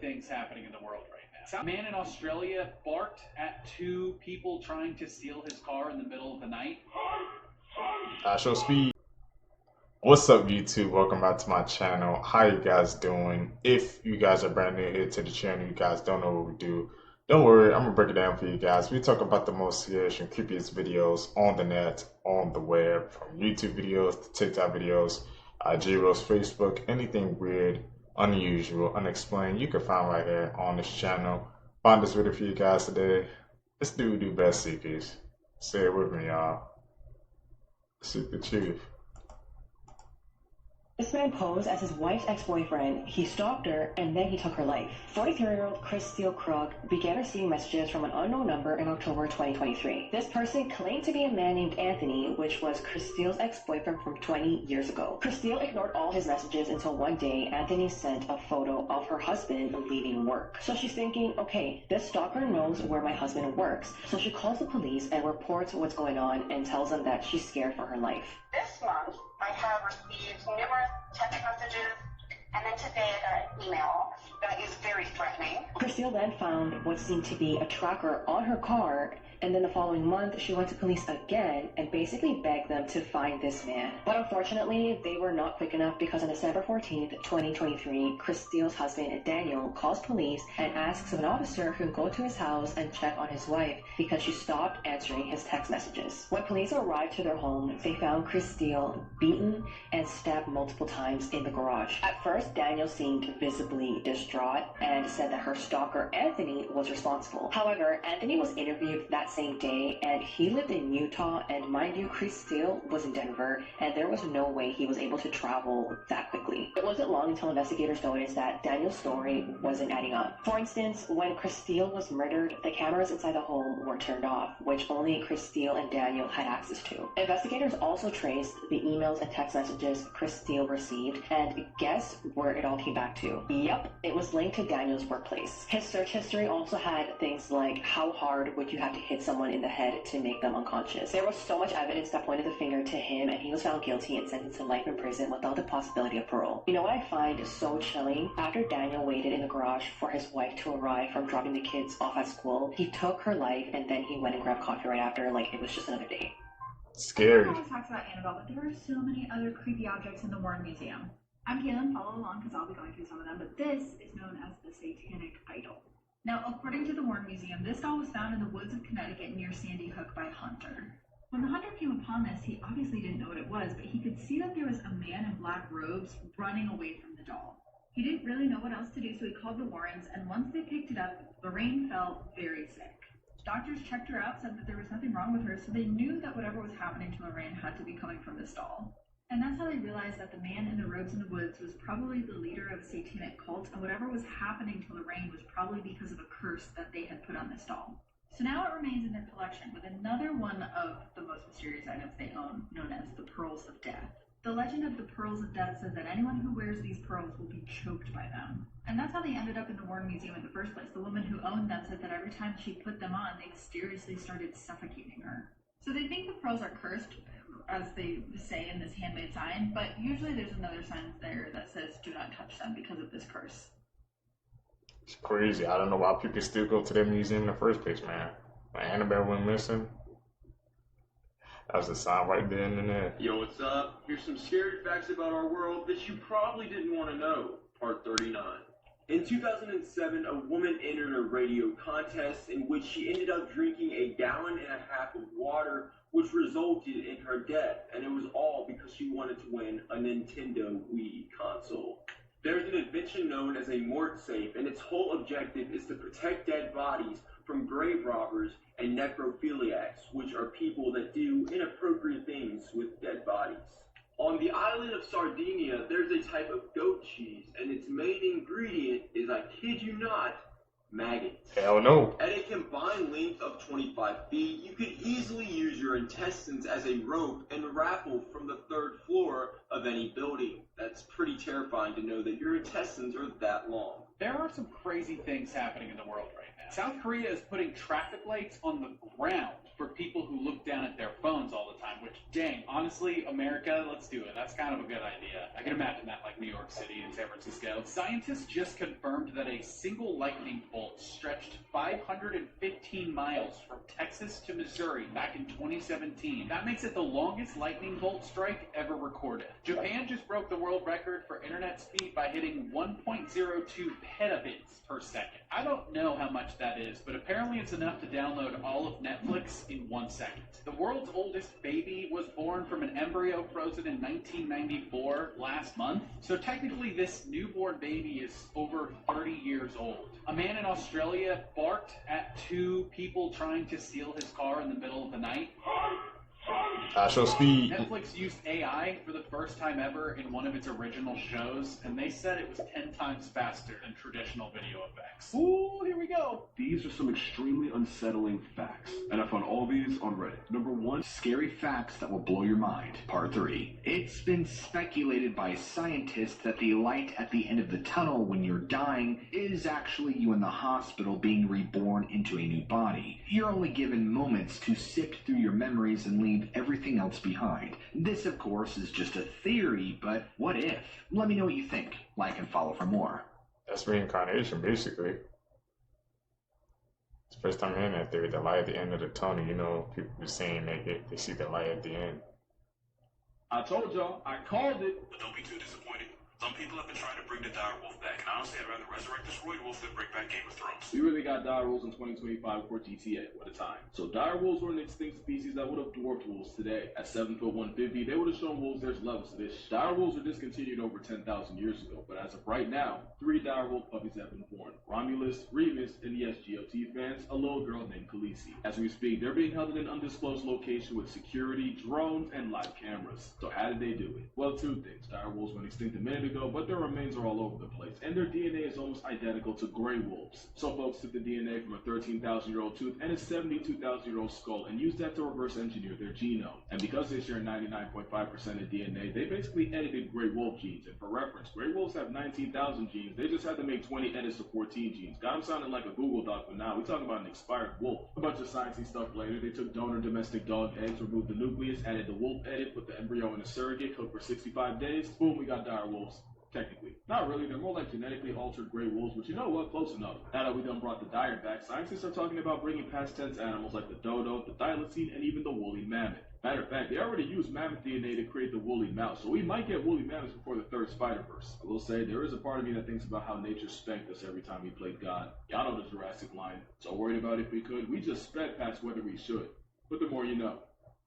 things happening in the world right now. A man in Australia barked at two people trying to steal his car in the middle of the night. I show speed. What's up, YouTube? Welcome back to my channel. How you guys doing? If you guys are brand new here to the channel, you guys don't know what we do, don't worry, I'm gonna break it down for you guys. We talk about the most serious and creepiest videos on the net, on the web, from YouTube videos to TikTok videos, IG Reels, Facebook, anything weird, unusual, unexplained, you can find right here on this channel. Find this video for you guys today. Let's do best seekers. Say it with me, y'all. Seek the truth. This man posed as his wife's ex-boyfriend. He stalked her, and then he took her life. 43-year-old Christine Crook began receiving messages from an unknown number in October 2023. This person claimed to be a man named Anthony, which was Christine's ex-boyfriend from 20 years ago. Christine ignored all his messages until one day, Anthony sent a photo of her husband leaving work. So she's thinking, okay, this stalker knows where my husband works. So she calls the police and reports what's going on and tells them that she's scared for her life. This month, I have received numerous text messages, and then today I got an email that is very threatening. Christine then found what seemed to be a tracker on her car, and then the following month, she went to police again and basically begged them to find this man. But unfortunately, they were not quick enough because on December 14th, 2023, Christine's husband, Daniel, calls police and asks an officer to go to his house and check on his wife because she stopped answering his text messages. When police arrived to their home, they found Christine beaten and stabbed multiple times in the garage. At first, Daniel seemed visibly distraught and said that her stalker, Anthony, was responsible. However, Anthony was interviewed that same day, and he lived in Utah, and mind you, Christine was in Denver, and there was no way he was able to travel that quickly. It wasn't long until investigators noticed that Daniel's story wasn't adding up. For instance, when Christine was murdered, the cameras inside the home were turned off, which only Christine and Daniel had access to. Investigators also traced the emails and text messages Christine received, and guess where it all came back to? Yep, it was linked to Daniel's workplace. His search history also had things like, how hard would you have to hit someone in the head to make them unconscious? There was so much evidence that pointed the finger to him, and he was found guilty and sentenced to life in prison without the possibility of parole. You know what I find so chilling? After Daniel waited in the garage for his wife to arrive from dropping the kids off at school, he took her life, and then he went and grabbed coffee right after, like it was just another day. Scary. Everyone always talks about Annabelle, but there are so many other creepy objects in the Warren Museum. I'm Kaylin, follow along because I'll be going through some of them, but this is known as the Satanic Idol. Now, according to the Warren Museum, this doll was found in the woods of Connecticut near Sandy Hook by a hunter. When the hunter came upon this, he obviously didn't know what it was, but he could see that there was a man in black robes running away from the doll. He didn't really know what else to do, so he called the Warrens, and once they picked it up, Lorraine felt very sick. Doctors checked her out, said that there was nothing wrong with her, so they knew that whatever was happening to Lorraine had to be coming from this doll. And that's how they realized that the man in the robes in the woods was probably the leader of a satanic cult, and whatever was happening to Lorraine was probably because of a curse that they had put on this doll. So now it remains in their collection with another one of the most mysterious items they own, known as the Pearls of Death. The legend of the Pearls of Death says that anyone who wears these pearls will be choked by them. And that's how they ended up in the Warren Museum in the first place. The woman who owned them said that every time she put them on, they mysteriously started suffocating her. So they think the pearls are cursed, as they say in this handmade sign, but usually there's another sign there that says do not touch them because of this curse. It's crazy. I don't know why people still go to that museum in the first place, man. Like Annabelle went missing. That was a sign right there in the net. Yo, what's up? Here's some scary facts about our world that you probably didn't want to know. Part 39. In 2007, a woman entered a radio contest in which she ended up drinking 1.5 gallons of water, which resulted in her death, and it was all because she wanted to win a Nintendo Wii console. There's an invention known as a mort safe, and its whole objective is to protect dead bodies from grave robbers and necrophiliacs, which are people that do inappropriate things with dead bodies. On the island of Sardinia, there's a type of goat cheese, and its main ingredient is, I kid you not, maggots. Hell no. At a combined length of 25 feet, you could easily use your intestines as a rope and raffle from the 3rd floor of any building. That's pretty terrifying to know that your intestines are that long. There are some crazy things happening in the world right now. South Korea is putting traffic lights on the ground for people who look down at their phones all the time, which, dang, honestly, America, let's do it. That's kind of a good idea. I can imagine that like New York City and San Francisco. Scientists just confirmed that a single lightning bolt stretched 515 miles from Texas to Missouri back in 2017. That makes it the longest lightning bolt strike ever recorded. Japan just broke the world record for internet speed by hitting 1.02 petabits per second. I don't know how much that is, but apparently it's enough to download all of Netflix in 1 second. The world's oldest baby was born from an embryo frozen in 1994 last month, so technically this newborn baby is over 30 years old. A man in Australia barked at two people trying to steal his car in the middle of the night. Show speed. Netflix used AI for the first time ever in one of its original shows, and they said it was 10 times faster than traditional video effects. Ooh, here we go. These are some extremely unsettling facts, and I found all these on Reddit. Number 1, scary facts that will blow your mind. Part 3. It's been speculated by scientists that the light at the end of the tunnel when you're dying is actually you in the hospital being reborn into a new body. You're only given moments to sift through your memories and leave everything else behind. This, of course, is just a theory, but what if? Let me know what you think. Like and follow for more. That's reincarnation, basically. It's the first time hearing that theory, the light at the end of the tunnel. You know, people are saying they see the light at the end. I told y'all, I called it. But don't be too disappointed. Some people have been trying to bring the dire wolf back, and honestly, I'd rather resurrect this roid wolf than bring back Game of Thrones. We really got dire wolves in 2025 for GTA. What a time. So dire wolves were an extinct species that would have dwarfed wolves today. At 7 foot 150, they would have shown wolves there's levels to this. Dire wolves were discontinued over 10,000 years ago, but as of right now, 3 dire wolf puppies have been born. Romulus, Remus, and yes, GOT fans, a little girl named Khaleesi. As we speak, they're being held in an undisclosed location with security, drones, and live cameras. So how did they do it? Well, 2 things. Dire wolves went extinct a minute ago, but their remains are all over the place, and their DNA is almost identical to gray wolves. So folks took the DNA from a 13,000-year-old tooth and a 72,000-year-old skull and used that to reverse engineer their genome. And because they share 99.5% of DNA, they basically edited gray wolf genes. And for reference, gray wolves have 19,000 genes. They just had to make 20 edits to 14 genes. Got them sounding like a Google Doc, but now we're talking about an expired wolf. A bunch of sciencey stuff later. They took donor domestic dog eggs, removed the nucleus, added the wolf edit, put the embryo in a surrogate, cooked for 65 days. Boom, we got dire wolves. Technically. Not really, they're more like genetically altered gray wolves, but you know what? Close enough. Now that we done brought the dire back, scientists are talking about bringing past tense animals like the dodo, the thylacine, and even the woolly mammoth. Matter of fact, they already used mammoth DNA to create the woolly mouse, so we might get woolly mammoths before the third Spider-Verse. I will say, there is a part of me that thinks about how nature spanked us every time we played God. Y'all know the Jurassic line. So worried about if we could, we just sped past whether we should. But the more you know.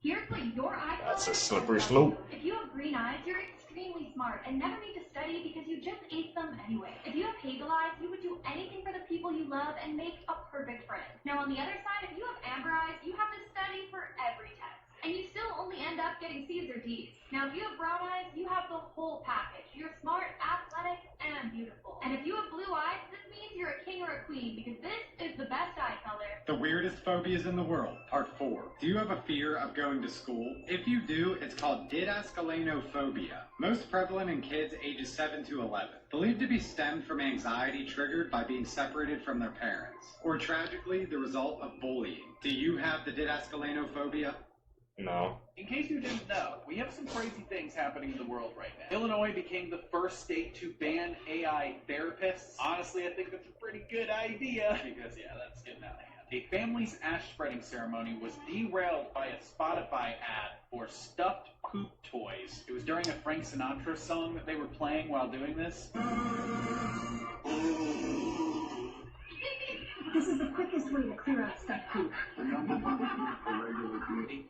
Here's what your eye That's a color slippery is. slope. If you have green eyes, you're extremely smart and never need to study because you just ate them anyway. If you have hazel eyes, you would do anything for the people you love and make a perfect friend. Now on the other side, if you have amber eyes, you have to study for every test. And you still only end up getting C's or D's. Now if you have brown eyes, you have the whole package. You're smart, athletic, and beautiful. And if you have blue eyes, this means you're a king or a queen because this is the best eye color. The weirdest phobias in the world, part 4. Do you have a fear of going to school? If you do, it's called de-extinction. Most prevalent in kids ages 7 to 11. Believed to be stemmed from anxiety triggered by being separated from their parents. Or tragically, the result of bullying. Do you have the de-extinction? No. In case you didn't know, we have some crazy things happening in the world right now. Illinois became the first state to ban AI therapists. Honestly, I think that's a pretty good idea because, yeah, that's getting out of hand. A family's ash spreading ceremony was derailed by a Spotify ad for stuffed poop toys. It was during a Frank Sinatra song that they were playing while doing this. This is the quickest way to clear out stuffed poop. A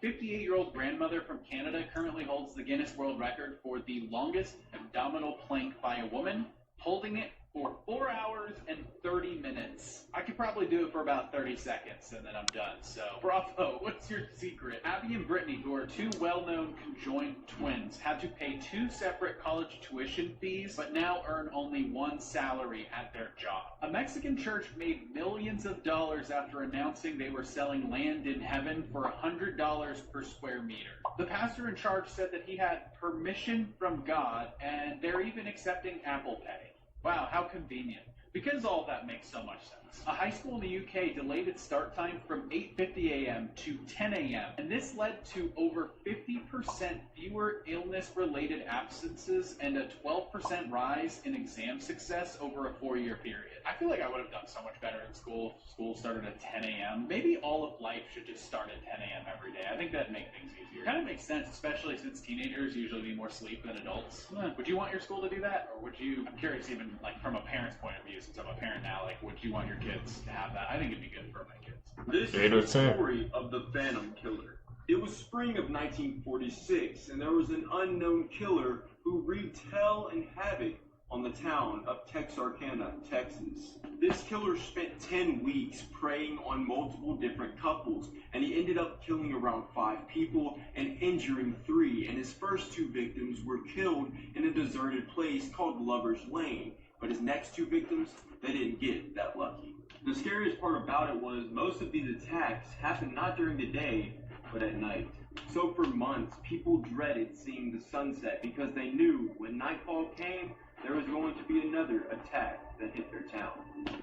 58-year-old grandmother from Canada currently holds the Guinness World Record for the longest abdominal plank by a woman, holding it for 4 hours and 30 minutes. I could probably do it for about 30 seconds and then I'm done. So, bravo, what's your secret? Abby and Brittany, who are 2 well-known conjoined twins, had to pay 2 separate college tuition fees, but now earn only 1 salary at their job. A Mexican church made millions of dollars after announcing they were selling land in heaven for $100 per square meter. The pastor in charge said that he had permission from God, and they're even accepting Apple Pay. Wow, how convenient. Because all of that makes so much sense. A high school in the UK delayed its start time from 8:50 a.m. to 10 a.m. and this led to over 50% fewer illness-related absences and a 12% rise in exam success over a 4-year period. I feel like I would have done so much better in school if school started at 10 a.m. Maybe all of life should just start at 10 a.m. every day. I think that'd make things easier. Kind of makes sense, especially since teenagers usually need more sleep than adults. Would you want your school to do that, or would you? I'm curious, even like from a parent's point of view, since I'm a parent now, like would you want your kids to have that? I think it'd be good for my kids. This is the story of the Phantom Killer. It was spring of 1946, and there was an unknown killer who wreaked hell and havoc on the town of Texarkana, Texas. This killer spent 10 weeks preying on multiple different couples, and he ended up killing around 5 people and injuring 3, and his first 2 victims were killed in a deserted place called Lover's Lane, but his next 2 victims, they didn't get that lucky. The scariest part about it was most of these attacks happened not during the day, but at night. So for months, people dreaded seeing the sunset because they knew when nightfall came, there was going to be another attack that hit their town.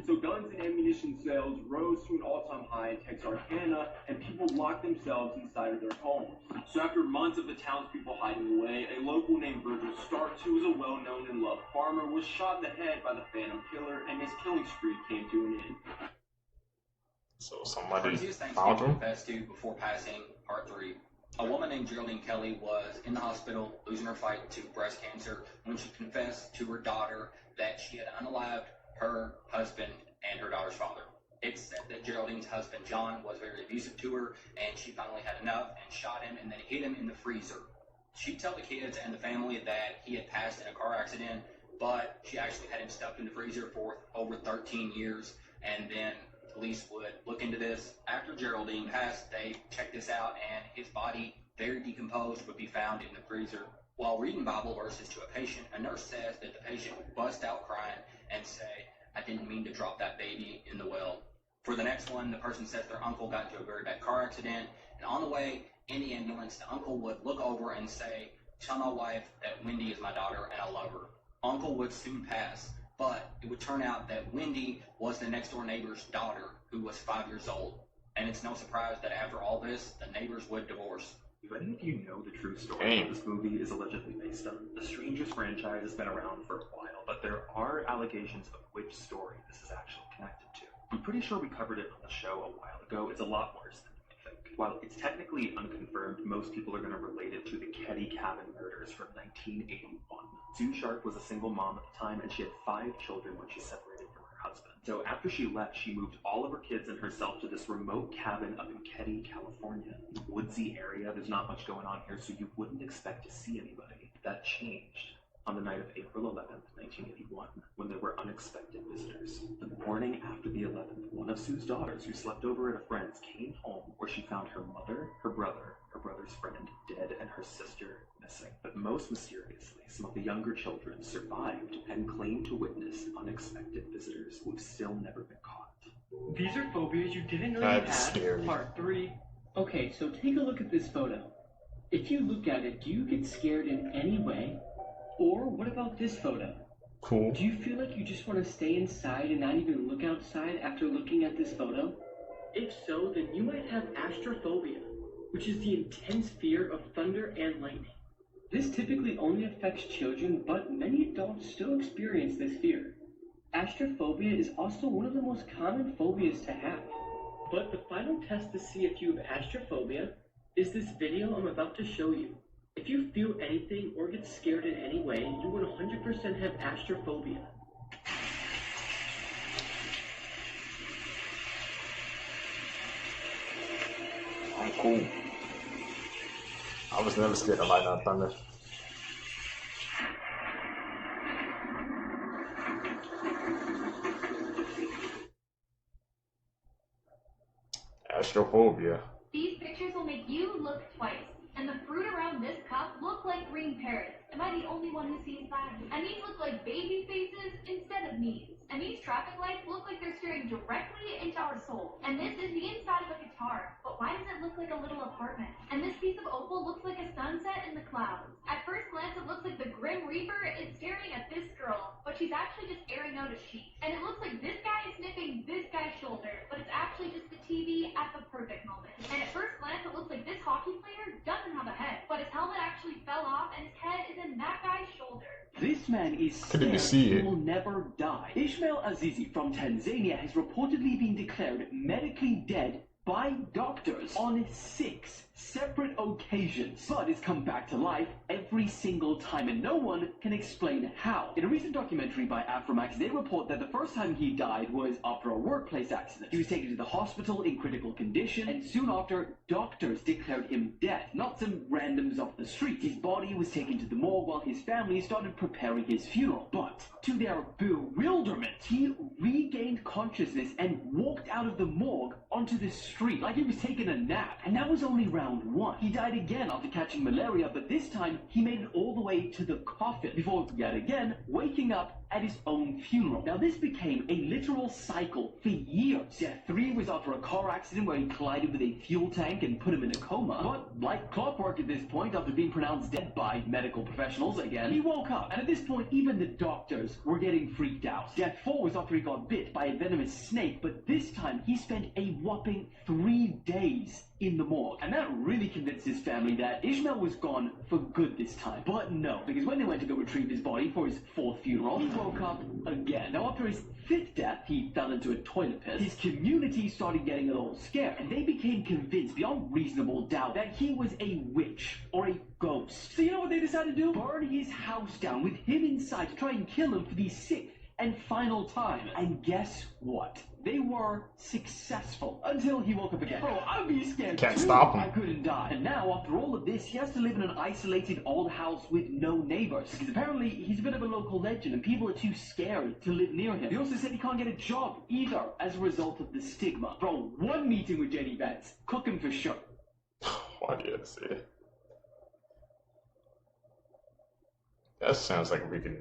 So guns and ammunition sales rose to an all-time high in Texarkana, and people locked themselves inside of their homes. So after months of the townspeople hiding away, a local named Virgil Starks, who was a well-known and loved farmer, was shot in the head by the Phantom Killer, and his killing spree came to an end. So somebody Craziest things found people him? confessed to before passing, part 3. A woman named Geraldine Kelly was in the hospital losing her fight to breast cancer when she confessed to her daughter that she had unalived her husband and her daughter's father. It's said that Geraldine's husband John was very abusive to her, and she finally had enough and shot him and then hid him in the freezer. She'd tell the kids and the family that he had passed in a car accident, but she actually had him stuck in the freezer for over 13 years, and then police would look into this. After Geraldine passed, they checked this out, and his body, very decomposed, would be found in the freezer. While reading Bible verses to a patient, a nurse says that the patient would bust out crying and say, "I didn't mean to drop that baby in the well." For the next one, the person says their uncle got into a very bad car accident, and on the way in the ambulance, the uncle would look over and say, "Tell my wife that Wendy is my daughter and I love her." Uncle would soon pass, but it would turn out that Wendy was the next door neighbor's daughter, who was 5 years old. And it's no surprise that after all this, the neighbors would divorce. If any of you know the true story that this movie is allegedly based on, the Strangest franchise has been around for a while, but there are allegations of which story this is actually connected to. I'm pretty sure we covered it on the show a while ago. It's a lot worse than you think. While it's technically unconfirmed, most people are going to relate it to the Ketty Cabin murders from 1981. Sue Sharp was a single mom at the time, and she had 5 children when she separated from her husband. So after she left, she moved all of her kids and herself to this remote cabin up in Ketty, California. Woodsy area, there's not much going on here, so you wouldn't expect to see anybody. That changed on the night of April 11th, 1981, when there were unexpected visitors. The morning after the 11th, one of Sue's daughters, who slept over at a friend's, came home where she found her mother, her brother's friend, dead, and her sister missing. But most mysteriously, some of the younger children survived and claimed to witness unexpected visitors who've still never been caught. These are phobias you didn't know you That's had. scary. Part 3. Okay, so take a look at this photo. If you look at it, do you get scared in any way? Or what about this photo? Cool. Do you feel like you just want to stay inside and not even look outside after looking at this photo? If so, then you might have astrophobia, which is the intense fear of thunder and lightning. This typically only affects children, but many adults still experience this fear. Astrophobia is also one of the most common phobias to have. But the final test to see if you have astrophobia is this video I'm about to show you. If you feel anything or get scared in any way, you would 100% have astrophobia. I'm cool. I was never scared of lightning or thunder. Astrophobia. These pictures will make you look twice. And the fruit around this cup look like green parrots. Am I the only one who sees that? And these look like baby faces instead of knees. And these traffic lights look like they're staring directly into our soul. And this is the inside of a guitar. But but why does it look like a little apartment? And this piece of opal looks like a sunset in the clouds. At first glance, it looks like the Grim Reaper is staring at this girl, but she's actually just airing out a sheet. And it looks like this guy is sniffing this guy's shoulder, but it's actually just the TV at the perfect moment. And at first glance, it looks like this hockey player doesn't have a head, but his helmet actually fell off and his head is in that guy's shoulder. This man is scared he will never die. Ismail Azizi from Tanzania has reportedly been declared medically dead by doctors on 6 separate occasions, but has come back to life every single time, and no one can explain how. In a recent documentary by Afromax, they report that the first time he died was after a workplace accident. He was taken to the hospital in critical condition, and soon after, doctors declared him dead, not some randoms off the street. His body was taken to the morgue while his family started preparing his funeral, but to their bewilderment, he regained consciousness and walked out of the morgue onto the street like he was taking a nap, and that was only round 1. He died again after catching malaria, but this time he made it all the way to the coffin before yet again waking up at his own funeral. Now this became a literal cycle for years. Death 3 was after a car accident where he collided with a fuel tank and put him in a coma, but like clockwork at this point, after being pronounced dead by medical professionals again, he woke up, and at this point even the doctors were getting freaked out. Death 4 was after he got bit by a venomous snake, but this time he spent a whopping 3 days in the morgue, and that really convinced his family that Ishmael was gone for good this time. But no, because when they went to go retrieve his body for his 4th funeral, he woke up again. Now after his 5th death, he fell into a toilet pit. His community started getting a little scared, and they became convinced beyond reasonable doubt that he was a witch or a ghost. So you know what they decided to do? Burn his house down with him inside to try and kill him for the 6th and final time. And guess what? They were successful until he woke up again. Bro, I'd be scared Can't too. stop him. I couldn't die. And now, after all of this, he has to live in an isolated old house with no neighbors. Because apparently, he's a bit of a local legend and people are too scared to live near him. He also said he can't get a job either as a result of the stigma. Bro, one meeting with JD Vance, cook him for sure. What do you say? That sounds like a freaking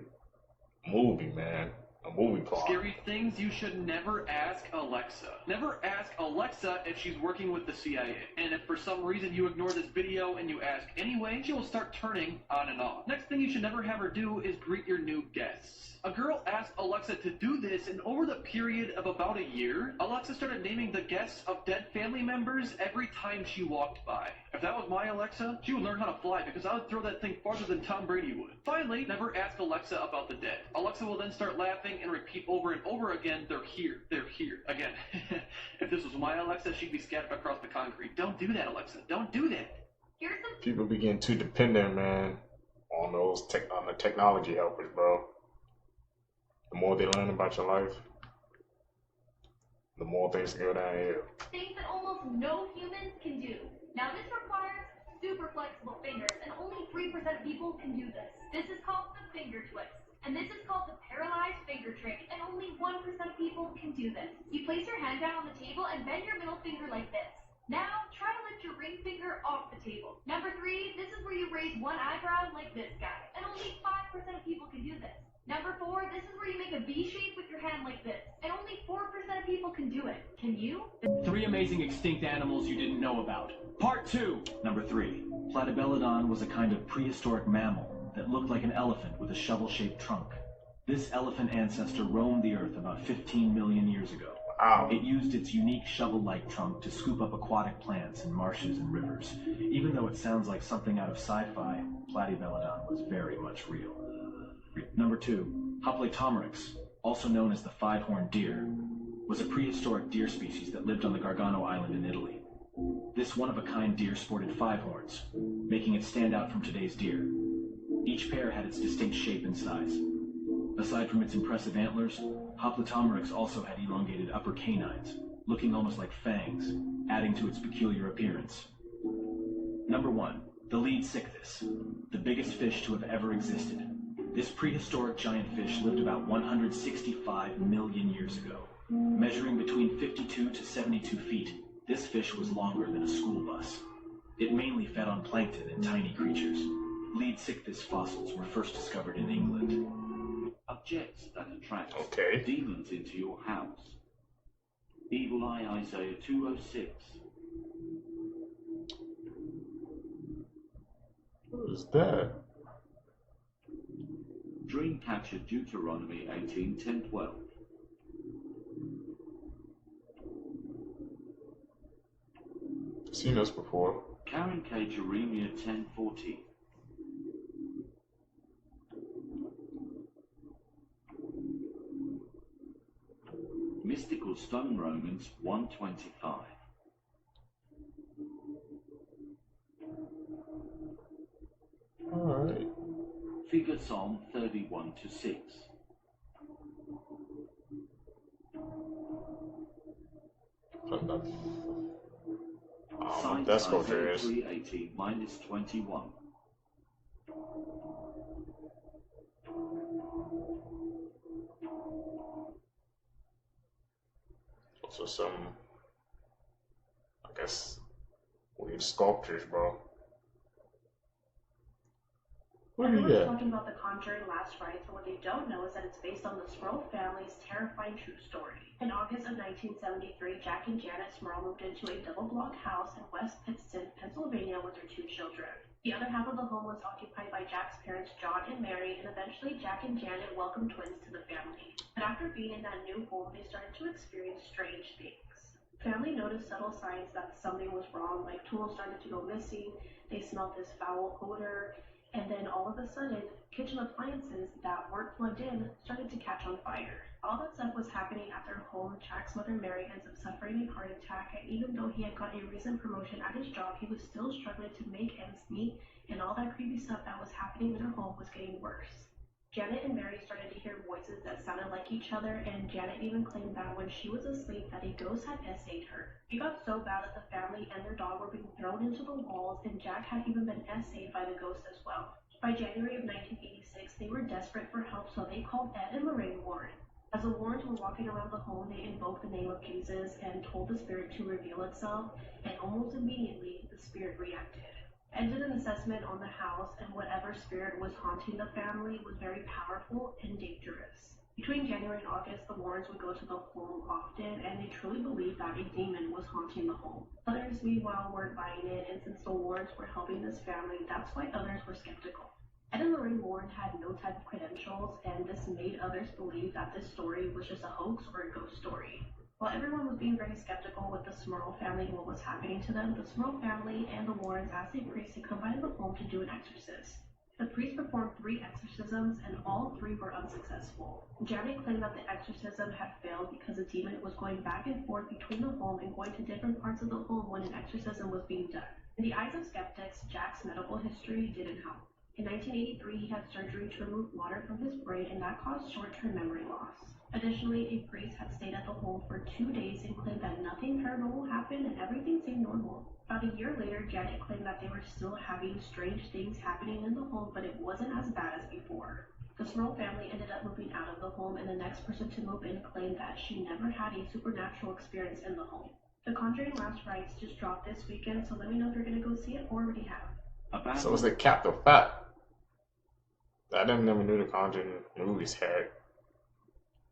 movie, man. A movie plot. Scary things you should never ask Alexa. Never ask Alexa if she's working with the CIA. And if for some reason you ignore this video and you ask anyway, she will start turning on and off. Next thing you should never have her do is greet your new guests. A girl asked Alexa to do this, and over the period of about a year, Alexa started naming the guests of dead family members every time she walked by. If that was my Alexa, she would learn how to fly because I would throw that thing farther than Tom Brady would. Finally, never ask Alexa about the dead. Alexa will then start laughing and repeat over and over again, they're here, again. If this was my Alexa, she'd be scattered across the concrete. Don't do that, Alexa. Don't do that. Here's some People be getting too dependent, man, on those on the technology helpers, bro. The more they learn about your life, the more things go downhill. things that almost no humans can do. Now this requires super flexible fingers, and only 3% of people can do this. This is called the finger twist. And this is called the paralyzed finger trick, and only 1% of people can do this. You place your hand down on the table and bend your middle finger like this. Now, try to lift your ring finger off the table. Number 3, this is where you raise one eyebrow like this guy, and only 5% of people can do this. Number 4, this is where you make a V shape with your hand like this, and only 4% of people can do it. Can you? 3 amazing extinct animals you didn't know about. Part 2. Number 3. Platybelodon was a kind of prehistoric mammal that looked like an elephant with a shovel-shaped trunk. This elephant ancestor roamed the earth about 15 million years ago. Wow. It used its unique shovel-like trunk to scoop up aquatic plants in marshes and rivers. Even though it sounds like something out of sci-fi, Platybelodon was very much real. Number 2. Hoplitomerix, also known as the five-horned deer, was a prehistoric deer species that lived on the Gargano Island in Italy. This one-of-a-kind deer sported 5 horns, making it stand out from today's deer. Each pair had its distinct shape and size. Aside from its impressive antlers, Hoplitomerix also had elongated upper canines, looking almost like fangs, adding to its peculiar appearance. Number 1. The Lead-Sichthys, the biggest fish to have ever existed. This prehistoric giant fish lived about 165 million years ago. Measuring between 52 to 72 feet, this fish was longer than a school bus. It mainly fed on plankton and tiny creatures. Lead-Sichthys fossils were first discovered in England. Objects that attract demons into your house. Evil Eye Isaiah 206. Who's that? Dreamcatcher Deuteronomy 18:10-12. Seen this before. Karen K. Jeremiah 10:14. Mystical Stone Romans 1:25. Alright. Figure Psalm 31-6. That sculpture is. 380-21. Also some, I guess, weird sculptures, bro. What do you Everyone's get? talking about the Conjuring last rites, but what they don't know is that it's based on the Smurl family's terrifying true story. In August of 1973, Jack and Janet Smurl moved into a double-block house in West Pittston, Pennsylvania with their 2 children. The other half of the home was occupied by Jack's parents, John and Mary, and eventually Jack and Janet welcomed twins to the family. But after being in that new home, they started to experience strange things. Family noticed subtle signs that something was wrong, like tools started to go missing, they smelled this foul odor, and then all of a sudden, kitchen appliances that weren't plugged in started to catch on fire. All that stuff was happening at their home. Jack's mother Mary ends up suffering a heart attack, and even though he had got a recent promotion at his job, he was still struggling to make ends meet, and all that creepy stuff that was happening in their home was getting worse. Janet and Mary started to hear voices that sounded like each other, and Janet even claimed that when she was asleep that a ghost had essayed her. It got so bad that the family and their dog were being thrown into the walls, and Jack had even been essayed by the ghost as well. By January of 1986, they were desperate for help, so they called Ed and Lorraine Warren. As the Warrens were walking around the home, they invoked the name of Jesus and told the spirit to reveal itself, and almost immediately, the spirit reacted. Ed did an assessment on the house, and whatever spirit was haunting the family was very powerful and dangerous. Between January and August, the Warrens would go to the home often, and they truly believed that a demon was haunting the home. Others, meanwhile, weren't buying it, and since the Warrens were helping this family, that's why others were skeptical. Ed and Lorraine Warren had no type of credentials, and this made others believe that this story was just a hoax or a ghost story. While everyone was being very skeptical with the Smurl family and what was happening to them, the Smurl family and the Warrens asked a priest to come by the home to do an exorcism. The priest performed 3 exorcisms, and all 3 were unsuccessful. Janet claimed that the exorcism had failed because the demon was going back and forth between the home and going to different parts of the home when an exorcism was being done. In the eyes of skeptics, Jack's medical history didn't help. In 1983, he had surgery to remove water from his brain, and that caused short-term memory loss. Additionally, a priest had stayed at the home for 2 days and claimed that nothing paranormal happened and everything seemed normal. About a year later, Janet claimed that they were still having strange things happening in the home, but it wasn't as bad as before. The Smurl family ended up moving out of the home, and the next person to move in claimed that she never had a supernatural experience in the home. The Conjuring Last Rites just dropped this weekend, so let me know if you're going to go see it or already have. So was it Cap the Fat? I didn't never knew the Conjuring movies had,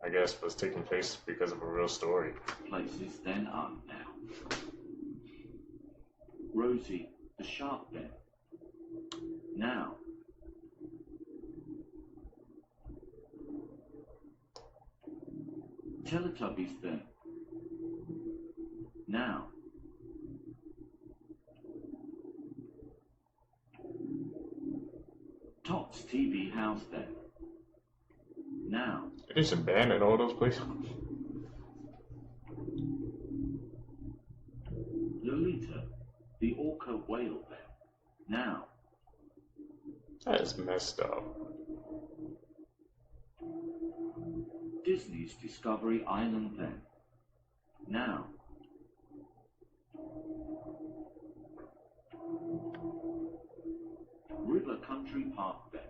I guess, was taking place because of a real story. Places then aren't now. Rosie, the shark then. Now. Teletubbies then. Now. Top's TV house then. Now. It is abandoned all those places. Lolita, the orca whale then. Now. That is messed up. Disney's Discovery Island then. Now. River Country Park then.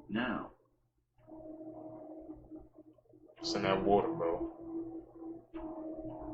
Now. It's in that water, bro.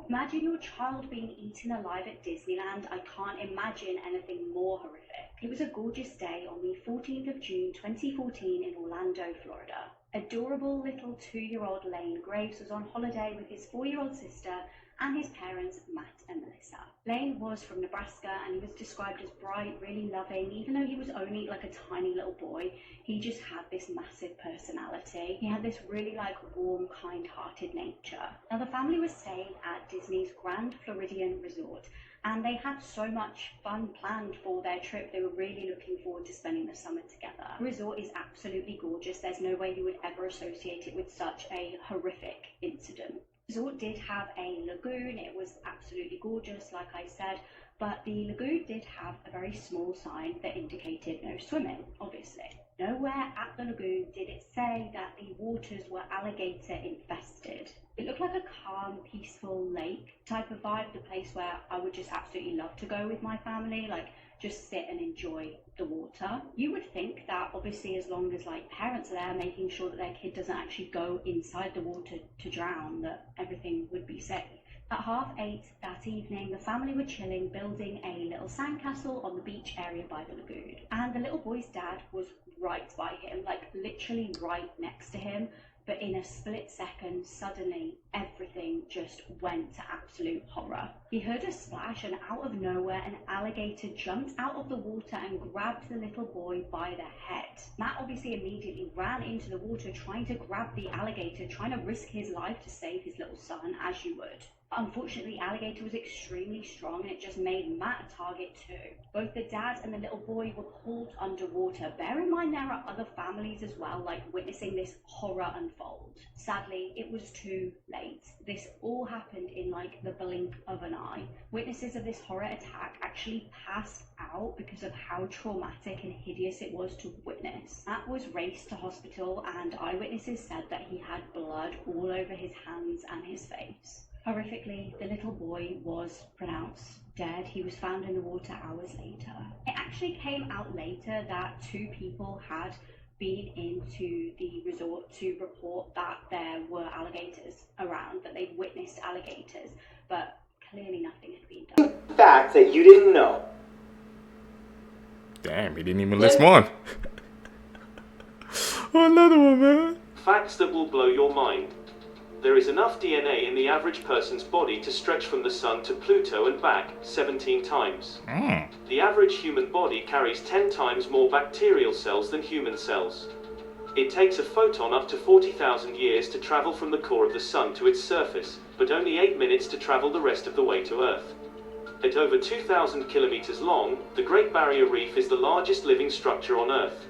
Imagine your child being eaten alive at Disneyland. I can't imagine anything more horrific. It was a gorgeous day on the 14th of June 2014 in Orlando, Florida. Adorable little 2-year-old Lane Graves was on holiday with his 4-year-old sister and his parents, Matt and Melissa. Lane was from Nebraska and he was described as bright, really loving. Even though he was only like a tiny little boy, he just had this massive personality. He had this really like warm, kind-hearted nature. Now the family was staying at Disney's Grand Floridian Resort, and they had so much fun planned for their trip. They were really looking forward to spending the summer together. The resort is absolutely gorgeous. There's no way you would ever associate it with such a horrific incident. The resort did have a lagoon. It was absolutely gorgeous, like I said, but the lagoon did have a very small sign that indicated no swimming, obviously. Nowhere at the lagoon did it say that the waters were alligator infested. It looked like a calm, peaceful lake type of vibe, the place where I would just absolutely love to go with my family, like just sit and enjoy the water. You would think that obviously as long as like parents are there making sure that their kid doesn't actually go inside the water to drown, that everything would be safe. At 8:30 that evening, the family were chilling, building a little sandcastle on the beach area by the lagoon. And the little boy's dad was right by him, like literally right next to him. But in a split second, suddenly everything just went to absolute horror. He heard a splash and out of nowhere, an alligator jumped out of the water and grabbed the little boy by the head. Matt obviously immediately ran into the water trying to grab the alligator, trying to risk his life to save his little son, as you would. Unfortunately, the alligator was extremely strong and it just made Matt a target too. Both the dad and the little boy were pulled underwater. Bear in mind there are other families as well, like witnessing this horror unfold. Sadly, it was too late. This all happened in like the blink of an eye. Witnesses of this horror attack actually passed out because of how traumatic and hideous it was to witness. Matt was raced to hospital and eyewitnesses said that he had blood all over his hands and his face. Horrifically, the little boy was pronounced dead. He was found in the water hours later. It actually came out later that 2 people had been into the resort to report that there were alligators around, that they witnessed alligators, but clearly nothing had been done. Fact that you didn't know. Damn, he didn't even list one. Oh, another one, man. Facts that will blow your mind. There is enough DNA in the average person's body to stretch from the sun to Pluto and back 17 times. The average human body carries 10 times more bacterial cells than human cells. It takes a photon up to 40,000 years to travel from the core of the sun to its surface, but only 8 minutes to travel the rest of the way to Earth. At over 2,000 kilometers long, the Great Barrier Reef is the largest living structure on Earth.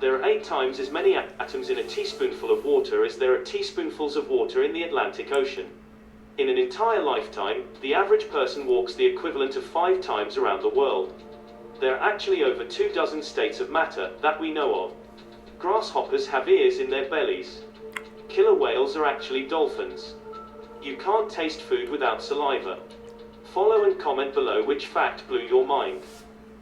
There are 8 times as many atoms in a teaspoonful of water as there are teaspoonfuls of water in the Atlantic Ocean. In an entire lifetime, the average person walks the equivalent of 5 times around the world. There are actually over 24 states of matter that we know of. Grasshoppers have ears in their bellies. Killer whales are actually dolphins. You can't taste food without saliva. Follow and comment below which fact blew your mind.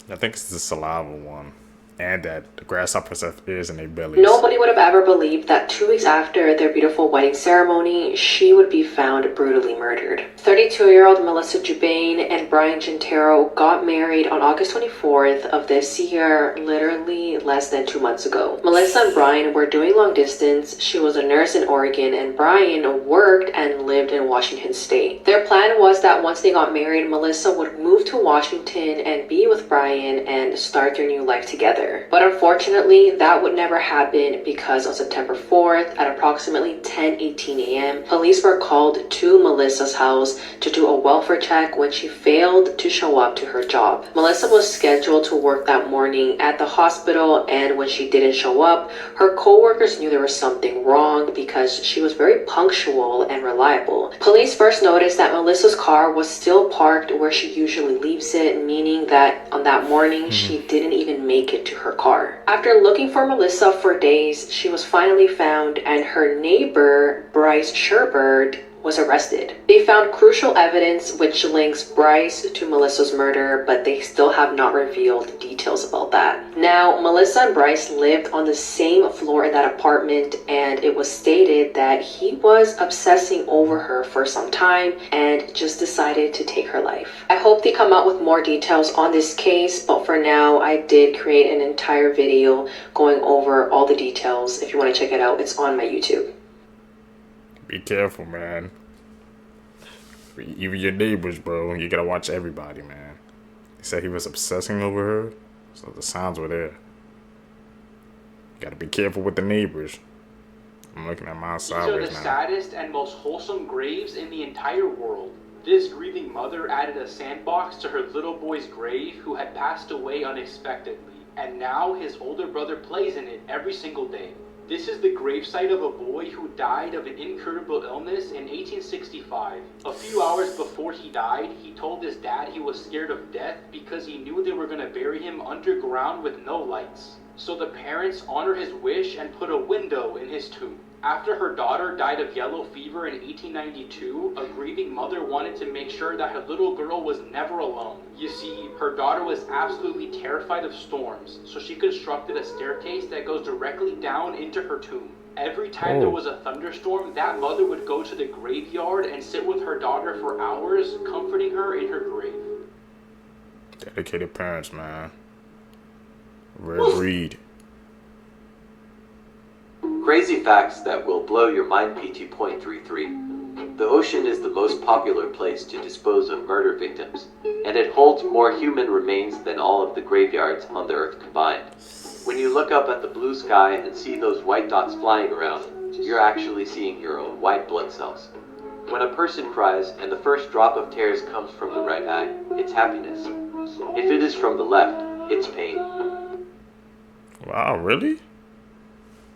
I think it's the saliva one. And that the grasshoppers have ears in their bellies. Nobody would have ever believed that 2 weeks after their beautiful wedding ceremony, she would be found brutally murdered. 32-year-old Melissa Jubane and Brian Gentero got married on August 24th of this year, literally less than 2 months ago. Melissa and Brian were doing long distance. She was a nurse in Oregon and Brian worked and lived in Washington State. Their plan was that once they got married, Melissa would move to Washington and be with Brian and start their new life together. But unfortunately, that would never happen because on September 4th at approximately 10:18 a.m., police were called to Melissa's house to do a welfare check when she failed to show up to her job. Melissa was scheduled to work that morning at the hospital, and when she didn't show up, her co-workers knew there was something wrong because she was very punctual and reliable. Police first noticed that Melissa's car was still parked where she usually leaves it, meaning that on that morning she didn't even make it to her car. After looking for Melissa for days, she was finally found, and her neighbor, Bryce Sherbert, was arrested. They found crucial evidence which links Bryce to Melissa's murder, but they still have not revealed details about that. Now, Melissa and Bryce lived on the same floor in that apartment, and it was stated that he was obsessing over her for some time and just decided to take her life. I hope they come out with more details on this case, but for now, I did create an entire video going over all the details. If you want to check it out, it's on my YouTube. Be careful, man. Even your neighbors, bro. You gotta watch everybody, man. He said he was obsessing over her, so the signs were there. You gotta be careful with the neighbors. I'm looking at mine sideways now. These are the saddest and most wholesome graves in the entire world. This grieving mother added a sandbox to her little boy's grave who had passed away unexpectedly, and now his older brother plays in it every single day. This is the gravesite of a boy who died of an incurable illness in 1865. A few hours before he died, he told his dad he was scared of death because he knew they were going to bury him underground with no lights. So the parents honor his wish and put a window in his tomb. After her daughter died of yellow fever in 1892, a grieving mother wanted to make sure that her little girl was never alone. You see, her daughter was absolutely terrified of storms, so she constructed a staircase that goes directly down into her tomb. Every time there was a thunderstorm, that mother would go to the graveyard and sit with her daughter for hours, comforting her in her grave. Dedicated parents, man. Rare breed. Crazy facts that will blow your mind. PT.33. The ocean is the most popular place to dispose of murder victims, and it holds more human remains than all of the graveyards on the earth combined. When you look up at the blue sky and see those white dots flying around, you're actually seeing your own white blood cells. When a person cries and the first drop of tears comes from the right eye, it's happiness. If it is from the left, it's pain. Wow, really?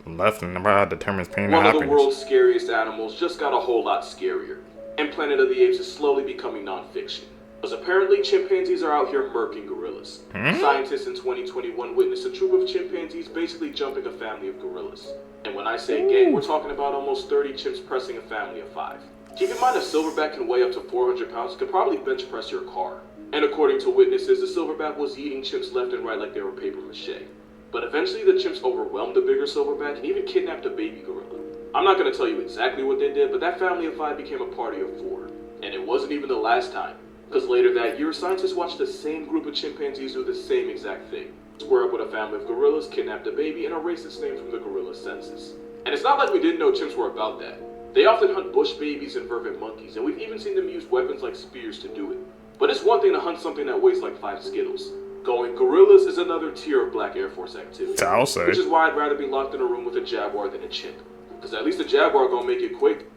Left and the right determines pain and One happiness. of the world's scariest animals just got a whole lot scarier, and Planet of the Apes is slowly becoming non-fiction. Because apparently chimpanzees are out here murking gorillas. Scientists in 2021 witnessed a troop of chimpanzees basically jumping a family of gorillas. And when I say gang, we're talking about almost 30 chimps pressing a family of 5. Keep in mind a silverback can weigh up to 400 pounds, could probably bench press your car. And according to witnesses, the silverback was eating chimps left and right like they were paper mache. But eventually the chimps overwhelmed the bigger silverback and even kidnapped a baby gorilla. I'm not going to tell you exactly what they did, but that family of 5 became a party of 4. And it wasn't even the last time, because later that year, scientists watched the same group of chimpanzees do the same exact thing. Square up with a family of gorillas, kidnapped a baby, and erased its name from the gorilla census. And it's not like we didn't know chimps were about that. They often hunt bush babies and vervet monkeys, and we've even seen them use weapons like spears to do it. But it's one thing to hunt something that weighs like 5 Skittles. Going gorillas is another tier of Black Air Force activity. I'll say. Which is why I'd rather be locked in a room with a jaguar than a chimp. Because at least a jaguar gonna make it quick.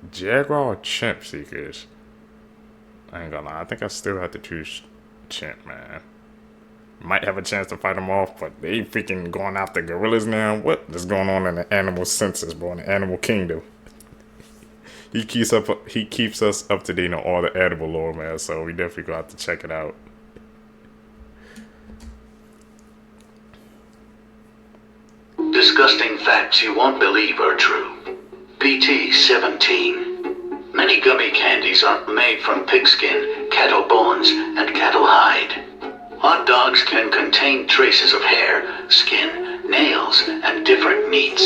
Jaguar or chimp, seekers? I ain't gonna lie, I think I still have to choose chimp, man. Might have a chance to fight them off, but they freaking going after gorillas now. What is going on in the animal census, bro, in the animal kingdom? He keeps us up to date on all the animal lore, man, so we definitely gonna have to check it out. Disgusting facts you won't believe are true. PT-17. Many gummy candies are made from pigskin, cattle bones, and cattle hide. Hot dogs can contain traces of hair, skin, nails, and different meats.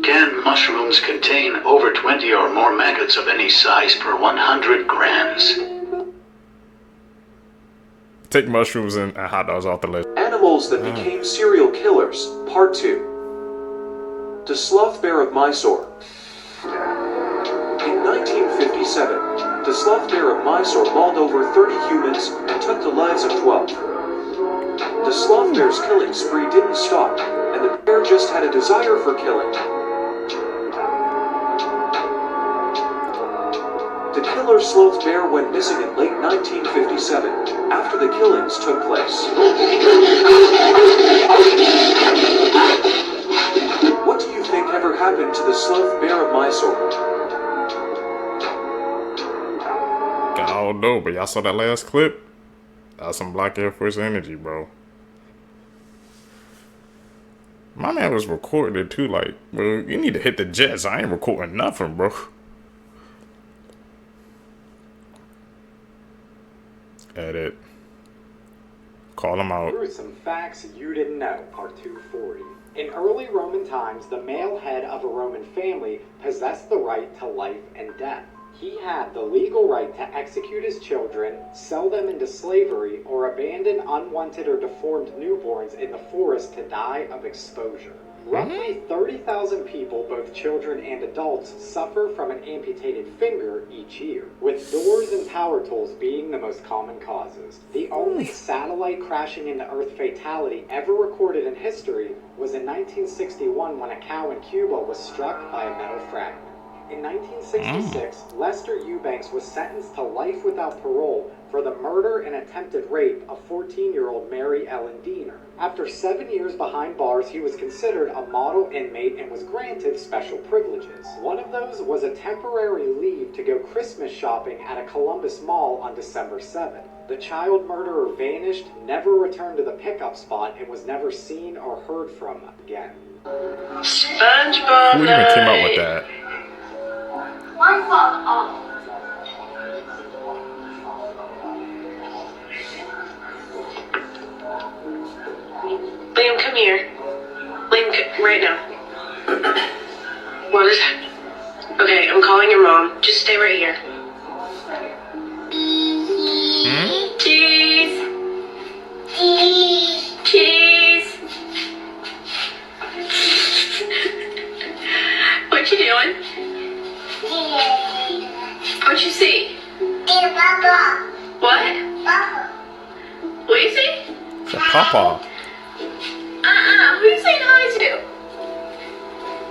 Canned mushrooms contain over 20 or more maggots of any size per 100 grams. Take mushrooms and hot dogs off the list. Animals that became serial killers, Part 2. The sloth bear of Mysore. In 1957, the sloth bear of Mysore mauled over 30 humans and took the lives of 12. The sloth bear's killing spree didn't stop, and the bear just had a desire for killing. The killer sloth bear went missing in late 1957, after the killings took place. What do you think ever happened to the sloth bear of Mysore? I don't know, but y'all saw that last clip? That's some Black Air Force energy, bro. My man was recording it too, like, bro, you need to hit the jets. I ain't recording nothing, bro. Edit. Call him out. Gruesome facts you didn't know, Part 240. In early Roman times, the male head of a Roman family possessed the right to life and death. He had the legal right to execute his children, sell them into slavery, or abandon unwanted or deformed newborns in the forest to die of exposure. Roughly 30,000 people, both children and adults, suffer from an amputated finger each year, with doors and power tools being the most common causes. The only satellite crashing into Earth fatality ever recorded in history was in 1961 when a cow in Cuba was struck by a metal fragment. In 1966, Lester Eubanks was sentenced to life without parole for the murder and attempted rape of 14-year-old Mary Ellen Diener. After 7 years behind bars, he was considered a model inmate and was granted special privileges. One of those was a temporary leave to go Christmas shopping at a Columbus mall on December 7th. The child murderer vanished, never returned to the pickup spot, and was never seen or heard from again. Who even came up with that? My fault. Liam, come here. Liam, right now. What is happening? Okay, I'm calling your mom. Just stay right here. Cheese. Cheese. What you doing? What you see? What? What you see? It's a papa. Who are you saying hi to?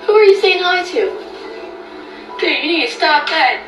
Who are you saying hi to? Dude, you need to stop that.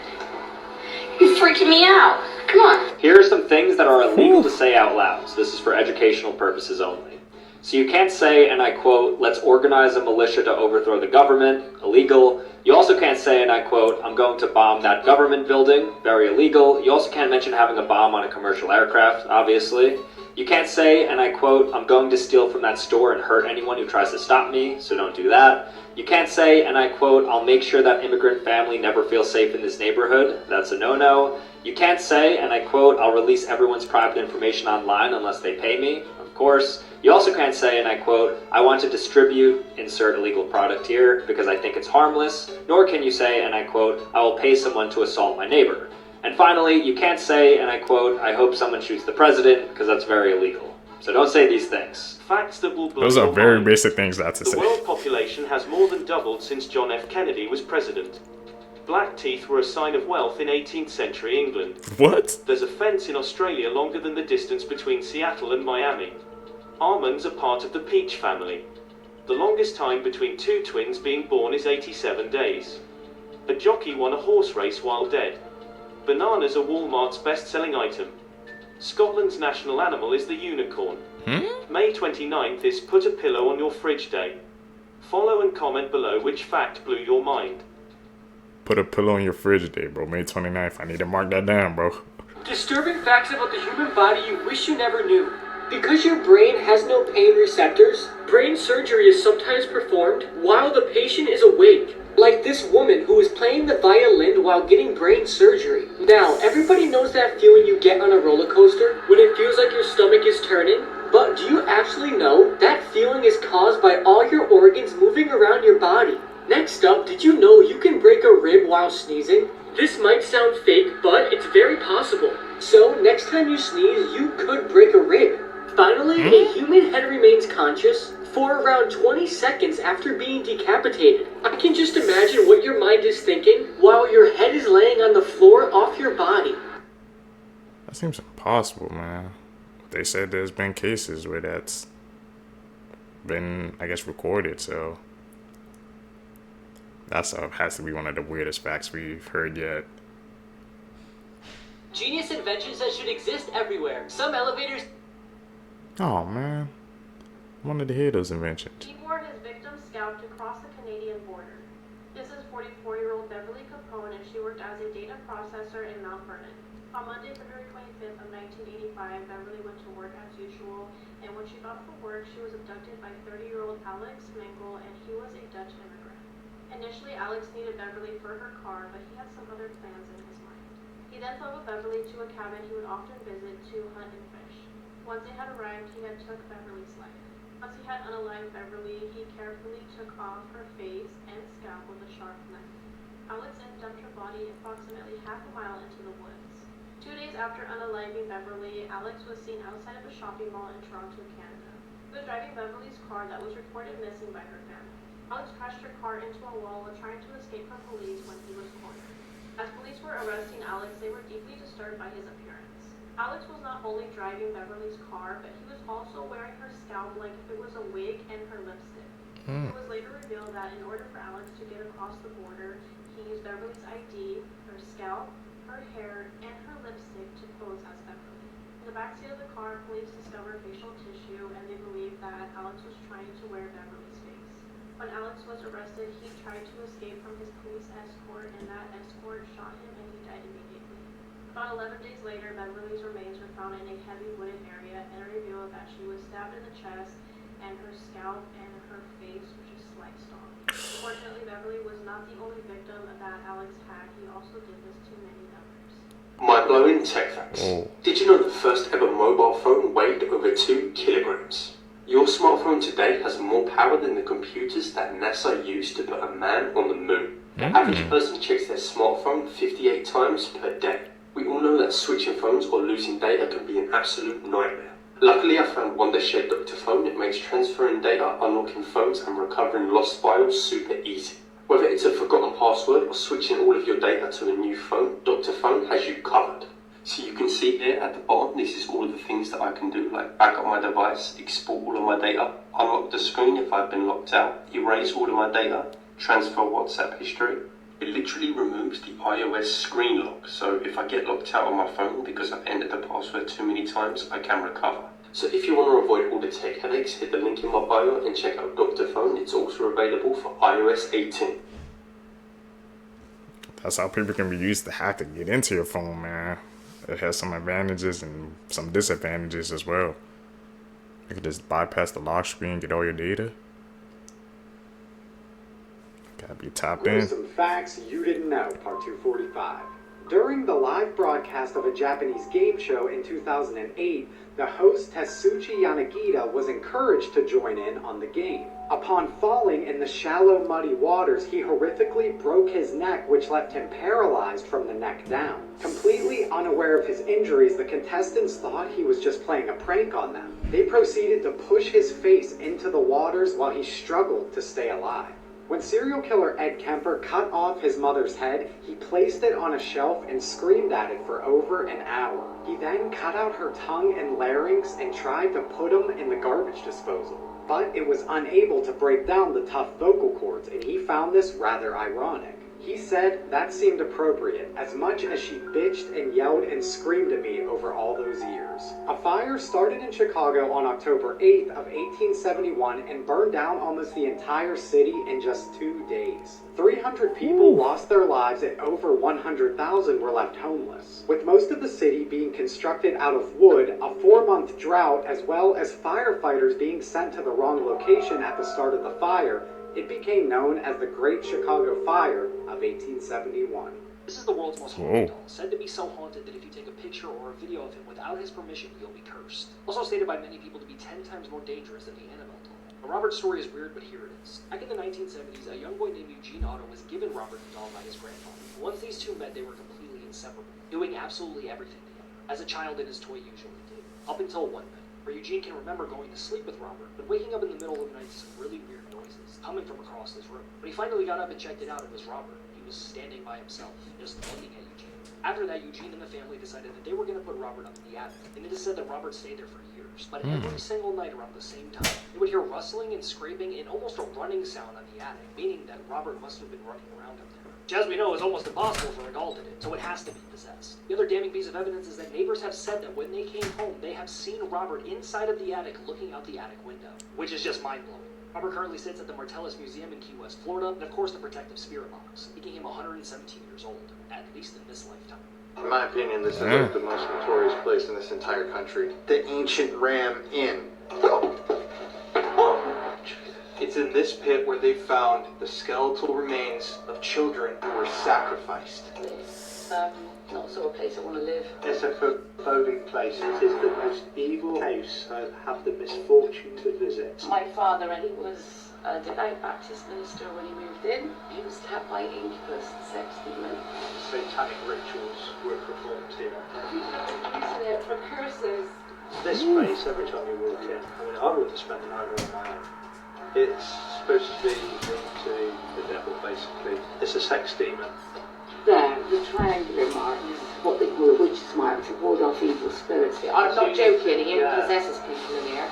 You're freaking me out. Come on. Here are some things that are illegal to say out loud. So this is for educational purposes only. So you can't say, and I quote, let's organize a militia to overthrow the government. Illegal. You also can't say, and I quote, I'm going to bomb that government building. Very illegal. You also can't mention having a bomb on a commercial aircraft, obviously. You can't say, and I quote, I'm going to steal from that store and hurt anyone who tries to stop me, so don't do that. You can't say, and I quote, I'll make sure that immigrant family never feels safe in this neighborhood. That's a no-no. You can't say, and I quote, I'll release everyone's private information online unless they pay me. Of course. You also can't say, and I quote, I want to distribute, insert illegal product here, because I think it's harmless. Nor can you say, and I quote, I will pay someone to assault my neighbor. And finally, you can't say, and I quote, I hope someone shoots the president, because that's very illegal. So don't say these things. Facts that will blow Those are your very mind. basic things not to The say. world population has more than doubled since John F. Kennedy was president. Black teeth were a sign of wealth in 18th century England. What? There's a fence in Australia longer than the distance between Seattle and Miami. Almonds are part of the peach family. The longest time between two twins being born is 87 days. A jockey won a horse race while dead. Bananas are Walmart's best-selling item. Scotland's national animal is the unicorn. May 29th is Put a Pillow on Your Fridge Day. Follow and comment below which fact blew your mind. Put a pillow on your fridge day, bro. May 29th. I need to mark that down, bro. Disturbing facts about the human body you wish you never knew. Because your brain has no pain receptors, brain surgery is sometimes performed while the patient is awake. Like this woman who was playing the violin while getting brain surgery. Now, everybody knows that feeling you get on a roller coaster when it feels like your stomach is turning. But do you actually know that feeling is caused by all your organs moving around your body? Next up, did you know you can break a rib while sneezing? This might sound fake, but it's very possible. So, next time you sneeze, you could break a rib. Finally, a human head remains conscious for around 20 seconds after being decapitated. I can just imagine what your mind is thinking while your head is laying on the floor off your body. That seems impossible, man. They said there's been cases where that's been, I guess, recorded, so that has to be one of the weirdest facts we've heard yet. Genius inventions that should exist everywhere. Some elevators... Oh, man. I wanted to hear those inventions. He warned his victim scalped across the Canadian border. This is 44-year-old Beverly Capone, and she worked as a data processor in Mount Vernon. On Monday, February 25th of 1985, Beverly went to work as usual, and when she got off work, she was abducted by 30-year-old Alex Mengel, and he was a Dutch immigrant. Initially, Alex needed Beverly for her car, but he had some other plans in his mind. He then flew with Beverly to a cabin he would often visit to hunt and fish. Once they had arrived, he had took Beverly's life. Once he had unalived Beverly, he carefully took off her face and scalp with a sharp knife. Alex then dumped her body approximately half a mile into the woods. 2 days after unaliving Beverly, Alex was seen outside of a shopping mall in Toronto, Canada. He was driving Beverly's car that was reported missing by her family. Alex crashed her car into a wall while trying to escape from police when he was cornered. As police were arresting Alex, they were deeply disturbed by his appearance. Alex was not only driving Beverly's car, but he was also wearing her scalp like if it was a wig and her lipstick. It was later revealed that in order for Alex to get across the border, he used Beverly's ID, her scalp, her hair, and her lipstick to pose as Beverly. In the backseat of the car, police discovered facial tissue, and they believed that Alex was trying to wear Beverly's face. When Alex was arrested, he tried to escape from his police escort, and that escort shot him and he died immediately. About 11 days later, Beverly's remains were found in a heavy wooded area, and it revealed that she was stabbed in the chest, and her scalp and her face were just sliced off. Unfortunately, Beverly was not the only victim that Alex had. He also did this to many others. Mind-blowing tech facts. Did you know the first ever mobile phone weighed over 2 kilograms? Your smartphone today has more power than the computers that NASA used to put a man on the moon. The average person checks their smartphone 58 times per day. We all know that switching phones or losing data can be an absolute nightmare. Luckily, I found Wondershare Dr. Phone. It makes transferring data, unlocking phones, and recovering lost files super easy. Whether it's a forgotten password or switching all of your data to a new phone, Dr. Phone has you covered. So you can see here at the bottom, this is all of the things that I can do, like back up my device, export all of my data, unlock the screen if I've been locked out, erase all of my data, transfer WhatsApp history. It literally removes the iOS screen lock, so if I get locked out on my phone because I've entered the password too many times, I can recover. So if you want to avoid all the tech headaches, hit the link in my bio and check out Dr. Phone. It's also available for iOS 18. That's how people can be used to hack to get into your phone, man. It has some advantages and some disadvantages as well. You can just bypass the lock screen, get all your data. Gotta be tapped in. Some facts you didn't know, part 245. During the live broadcast of a Japanese game show in 2008, the host Tetsuchi Yanagita was encouraged to join in on the game. Upon falling in the shallow, muddy waters, he horrifically broke his neck, which left him paralyzed from the neck down. Completely unaware of his injuries, the contestants thought he was just playing a prank on them. They proceeded to push his face into the waters while he struggled to stay alive. When serial killer Ed Kemper cut off his mother's head, he placed it on a shelf and screamed at it for over an hour. He then cut out her tongue and larynx and tried to put them in the garbage disposal. But it was unable to break down the tough vocal cords, and he found this rather ironic. He said that seemed appropriate, as much as she bitched and yelled and screamed at me over all those years. A fire started in Chicago on October 8th of 1871 and burned down almost the entire city in just 2 days. 300 people lost their lives and over 100,000 were left homeless. With most of the city being constructed out of wood, a 4-month drought, as well as firefighters being sent to the wrong location at the start of the fire, it became known as the Great Chicago Fire of 1871. This is the world's most haunted doll, said to be so haunted that if you take a picture or a video of him without his permission, you'll be cursed. Also stated by many people to be 10 times more dangerous than the Annabelle doll. But Robert's story is weird, but here it is. Back in the 1970s, a young boy named Eugene Otto was given Robert the doll by his grandfather. Once these two met, they were completely inseparable, doing absolutely everything together, as a child and his toy usually do. Up until one night, where Eugene can remember going to sleep with Robert, but waking up in the middle of the night to some really weird noises coming from across his room. When he finally got up and checked it out, it was Robert. He was standing by himself, just looking at Eugene. After that, Eugene and the family decided that they were going to put Robert up in the attic, and it is said that Robert stayed there for years. But every single night around the same time, they would hear rustling and scraping and almost a running sound on the attic, meaning that Robert must have been running around up there. Which, as we know, is almost impossible for a doll to do, so it has to be possessed. The other damning piece of evidence is that neighbors have said that when they came home, they have seen Robert inside of the attic looking out the attic window, which is just mind-blowing. Robert currently sits at the Martellus Museum in Key West, Florida, and of course the protective spirit box, making him 117 years old, at least in this lifetime. In my opinion, this is like the most notorious place in this entire country. The Ancient Ram Inn. It's in this pit where they found the skeletal remains of children who were sacrificed. It's not the sort of place I want to live. It's a foreboding place. It is the most evil house I have the misfortune to visit. My father, and he was a devout Baptist minister when he moved in. He was tapped by incubus, sex demon. Satanic rituals were performed here. Using it for curses. This place, every time you walk in, I mean, I would have spent an hour on my own. It's supposed to be linked to the devil, basically. It's a sex demon. There, the triangular mark is what they call a witch's mark to ward off evil spirits. I'm not joking, he possesses people in here.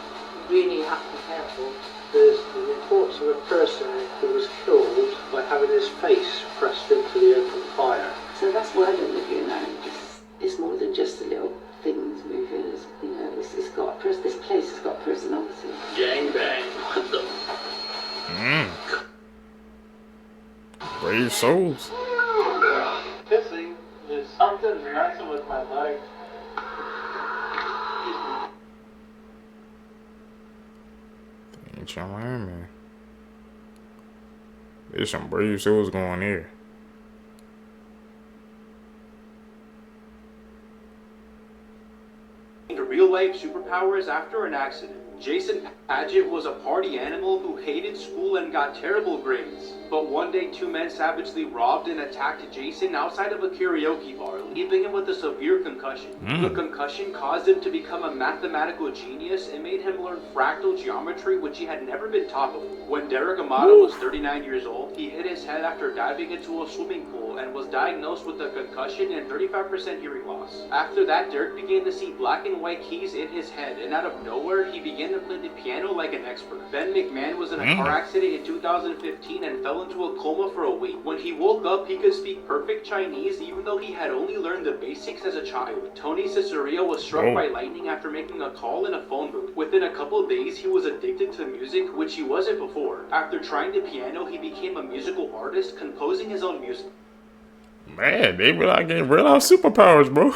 You really have to be careful. There's the reports of a person who was killed by having his face pressed into the open fire. So that's why I don't live here now. It's more than just a little things moving. It's, you know, it's got this place has got personality. Gang bang. What the? Brave souls. Pissing. There's something messing with my leg. Ain't y'all lying, man. There's some brave souls going here. Real-life superpowers after an accident. Jason Padgett was a party animal who hated school and got terrible grades. But one day, two men savagely robbed and attacked Jason outside of a karaoke bar, leaving him with a severe concussion. The concussion caused him to become a mathematical genius and made him learn fractal geometry, which he had never been taught before. When Derek Amato was 39 years old, he hit his head after diving into a swimming pool and was diagnosed with a concussion and 35% hearing loss. After that, Derek began to see black and white keys in his head, and out of nowhere, he began to play the piano like an expert. Ben McMahon was in a car accident in 2015 and fell into a coma for a week. When he woke up, he could speak perfect Chinese, even though he had only learned the basics as a child. Tony Cesarea was struck by lightning after making a call in a phone booth. Within a couple of days, he was addicted to music, which he wasn't before. After trying the piano, he became a musical artist, composing his own music. Man, they be like getting real life superpowers, bro.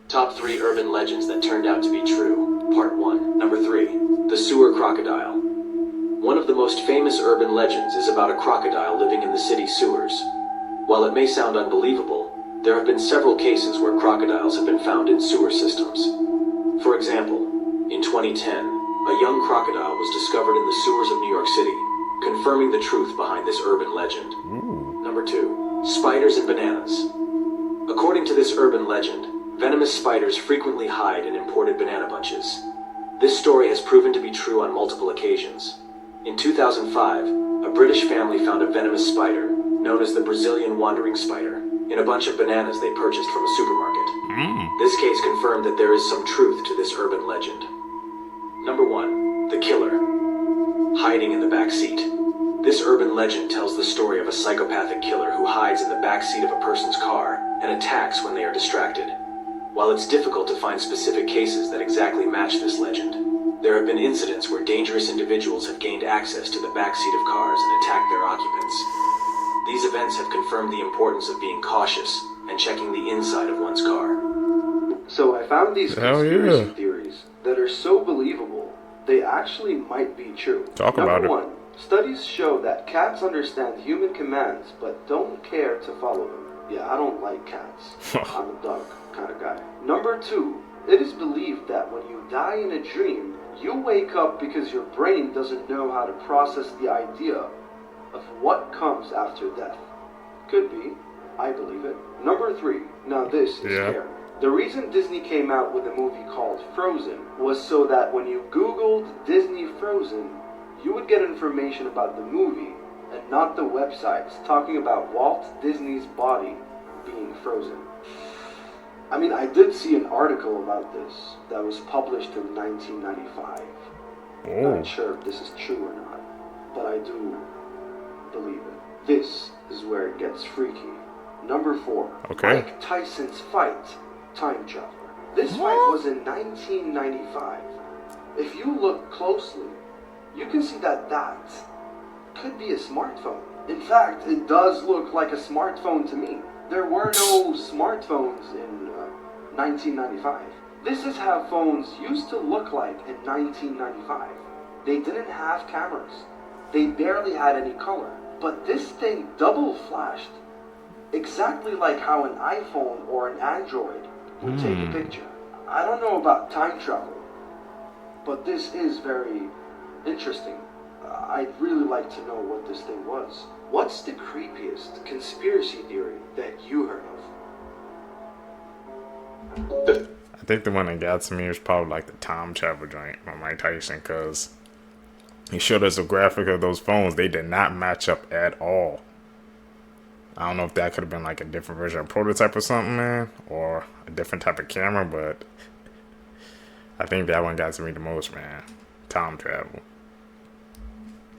Top 3 urban legends that turned out to be true. Part 1. Number 3. The sewer crocodile. One of the most famous urban legends is about a crocodile living in the city sewers. While it may sound unbelievable, there have been several cases where crocodiles have been found in sewer systems. For example, in 2010, a young crocodile was discovered in the sewers of New York City, confirming the truth behind this urban legend. Number 2. Spiders and bananas. According to this urban legend, venomous spiders frequently hide in imported banana bunches. This story has proven to be true on multiple occasions. In 2005, a British family found a venomous spider, known as the Brazilian wandering spider, in a bunch of bananas they purchased from a supermarket. This case confirmed that there is some truth to this urban legend. Number 1. The killer. Hiding in the back seat. This urban legend tells the story of a psychopathic killer who hides in the back seat of a person's car and attacks when they are distracted. While it's difficult to find specific cases that exactly match this legend, there have been incidents where dangerous individuals have gained access to the back seat of cars and attacked their occupants. These events have confirmed the importance of being cautious and checking the inside of one's car. So I found these conspiracy theories that are so believable, they actually might be true. Talk about it. Number 1, studies show that cats understand human commands but don't care to follow them. Yeah, I don't like cats. I'm a dog kind of guy. Number 2, it is believed that when you die in a dream, you wake up because your brain doesn't know how to process the idea of what comes after death. Could be. I believe it. Number 3, now this is scary. The reason Disney came out with a movie called Frozen was so that when you Googled Disney Frozen, you would get information about the movie and not the websites talking about Walt Disney's body being frozen. I mean, I did see an article about this that was published in 1995. Not sure if this is true or not, but I do believe it. This is where it gets freaky. Number 4. Mike Tyson's fight, time traveler. This fight was in 1995. If you look closely, you can see that that could be a smartphone. In fact, it does look like a smartphone to me. There were no smartphones in 1995. This is how phones used to look like in 1995. They didn't have cameras. They barely had any color. But this thing double flashed, exactly like how an iPhone or an Android would take a picture. I don't know about time travel, but this is very interesting. I'd really like to know what this thing was. What's the creepiest conspiracy theory that you heard of? I think the one that got to me was probably like the time travel joint by Mike Tyson, because he showed us a graphic of those phones. They did not match up at all. I don't know if that could have been like a different version of prototype or something, man, or a different type of camera, but I think that one got to me the most, man. Time travel.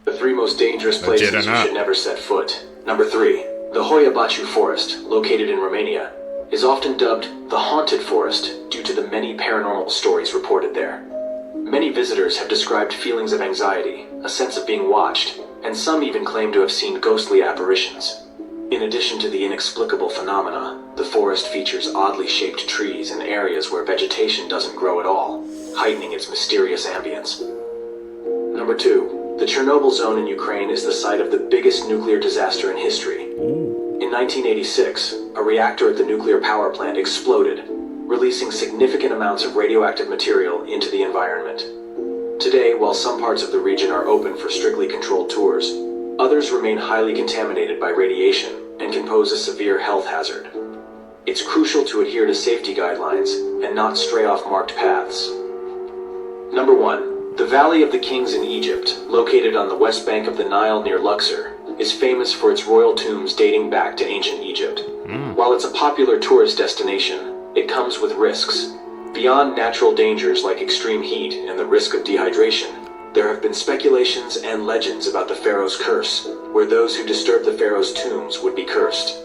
The 3 most dangerous places you should never set foot. Number 3, the Hoia Baciu Forest, located in Romania, is often dubbed the Haunted Forest due to the many paranormal stories reported there. Many visitors have described feelings of anxiety, a sense of being watched, and some even claim to have seen ghostly apparitions. In addition to the inexplicable phenomena, the forest features oddly shaped trees in areas where vegetation doesn't grow at all, heightening its mysterious ambience. Number 2, the Chernobyl zone in Ukraine is the site of the biggest nuclear disaster in history. In 1986, a reactor at the nuclear power plant exploded, releasing significant amounts of radioactive material into the environment. Today, while some parts of the region are open for strictly controlled tours, others remain highly contaminated by radiation and can pose a severe health hazard. It's crucial to adhere to safety guidelines and not stray off marked paths. Number 1, the Valley of the Kings in Egypt, located on the west bank of the Nile near Luxor, is famous for its royal tombs dating back to ancient Egypt. While it's a popular tourist destination, it comes with risks. Beyond natural dangers like extreme heat and the risk of dehydration, there have been speculations and legends about the Pharaoh's curse, where those who disturb the Pharaoh's tombs would be cursed.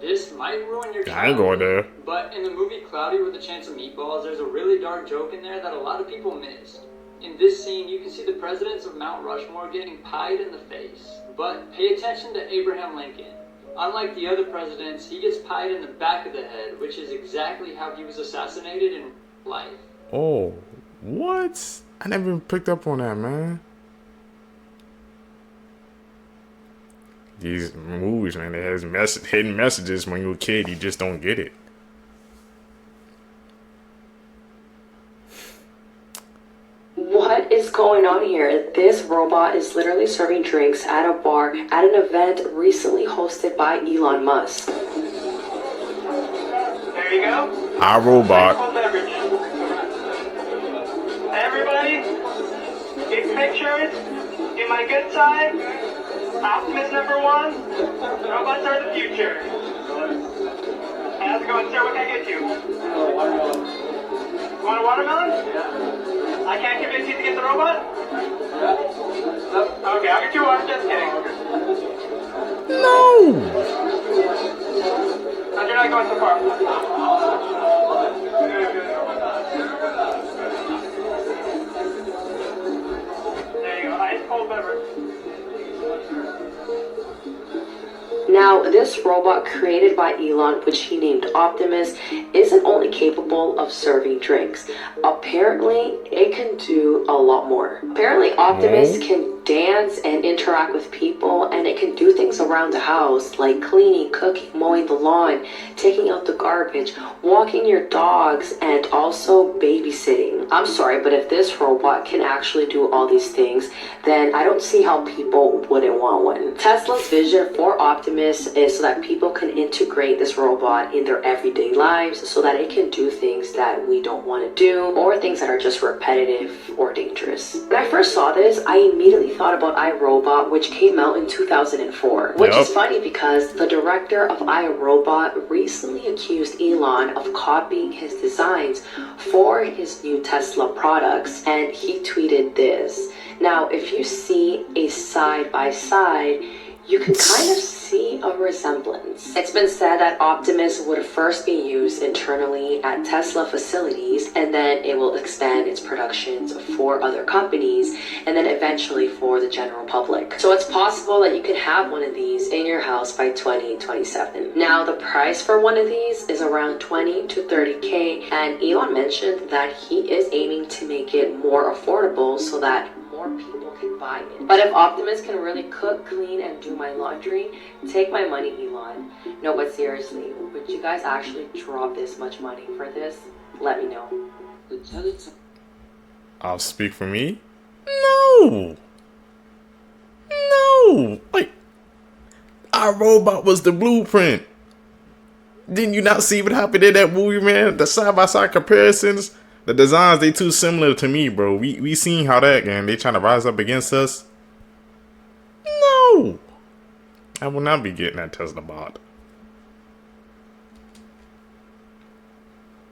This might ruin your I ain't going there. But in the movie Cloudy with a Chance of Meatballs, there's a really dark joke in there that a lot of people missed. In this scene, you can see the presidents of Mount Rushmore getting pied in the face. But pay attention to Abraham Lincoln. Unlike the other presidents, he gets pied in the back of the head, which is exactly how he was assassinated in life. Oh, what? I never even picked up on that, man. These movies, man, they have hidden messages. When you're a kid, you just don't get it. What is going on here? This robot is literally serving drinks at a bar at an event recently hosted by Elon Musk. There you go. Our robot. Everybody, get pictures. Get my good side. Optimus number 1. Robots are the future. How's it going, sir? What can I get you? Want a watermelon? I can't convince you to get the robot? Okay, I'll get you one. Just kidding. No! How's your night going so far? There you go. Ice cold beverage. Now, this robot created by Elon, which he named Optimus, isn't only capable of serving drinks. Apparently, it can do a lot more. Apparently, Optimus can dance and interact with people, and it can do things around the house, like cleaning, cooking, mowing the lawn, taking out the garbage, walking your dogs, and also babysitting. I'm sorry, but if this robot can actually do all these things, then I don't see how people wouldn't want one. Tesla's vision for Optimus is so that people can integrate this robot in their everyday lives so that it can do things that we don't want to do or things that are just repetitive or dangerous. When I first saw this, I immediately thought about iRobot, which came out in 2004, which is funny because the director of iRobot recently accused Elon of copying his designs for his new Tesla products, and he tweeted this. Now, if you see a side-by-side, you can kind of see a resemblance. It's been said that Optimus would first be used internally at Tesla facilities, and then it will expand its productions for other companies, and then eventually for the general public. So it's possible that you can have one of these in your house by 2027. Now, the price for one of these is around 20 to 30K, and Elon mentioned that he is aiming to make it more affordable so that more people can buy it. But if Optimus can really cook, clean, and do my laundry, take my money, Elon. No, but seriously, would you guys actually drop this much money for this? Let me know. I'll speak for me. No! No! Like, our robot was the blueprint. Didn't you not see what happened in that movie, man? The side-by-side comparisons, the designs, they too similar to me, bro. We seen how that, man. They trying to rise up against us. No. I will not be getting that Tesla bot.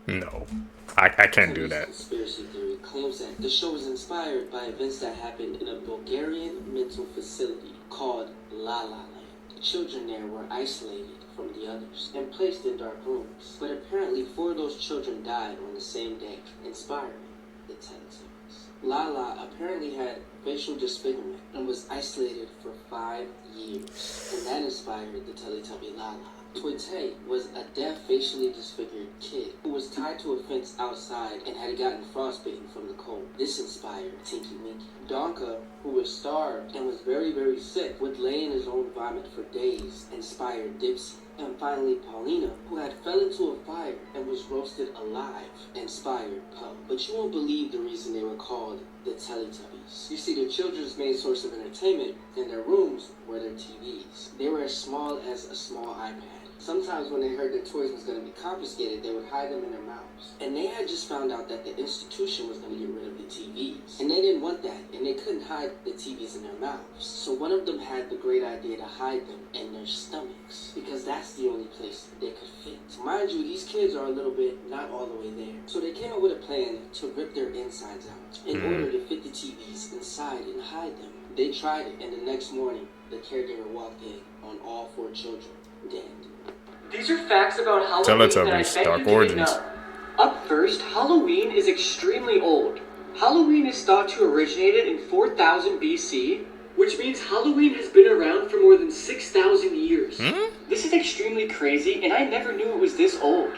No. I can't do that. Conspiracy theory claims that the show was inspired by events that happened in a Bulgarian mental facility called La La Land. Children there were isolated from the others and placed in dark rooms. But apparently 4 of those children died on the same day, inspiring the Teletubbies. Lala apparently had facial disfigurement and was isolated for 5 years, and that inspired the Teletubby Lala. Toitei was a deaf, facially disfigured kid who was tied to a fence outside and had gotten frostbitten from the cold. This inspired Tinky Winky. Donka, who was starved and was very, very sick, would lay in his own vomit for days, inspired Dipsy. And finally, Paulina, who had fell into a fire and was roasted alive, inspired Poe. But you won't believe the reason they were called the Teletubbies. You see, the children's main source of entertainment in their rooms were their TVs. They were as small as a small iPad. Sometimes when they heard their toys was going to be confiscated, they would hide them in their mouths. And they had just found out that the institution was going to get rid of the TVs. And they didn't want that, and they couldn't hide the TVs in their mouths. So one of them had the great idea to hide them in their stomachs, because that's the only place they could fit. Mind you, these kids are a little bit not all the way there. So they came up with a plan to rip their insides out in order to fit the TVs inside and hide them. They tried it, and the next morning, the caregiver walked in on all 4 children dead. These are facts about Halloween that I bet Dark you didn't Origins. know. Up first, Halloween is extremely old. Halloween is thought to have originated in 4000 BC, which means Halloween has been around for more than 6,000 years. This is extremely crazy, and I never knew it was this old.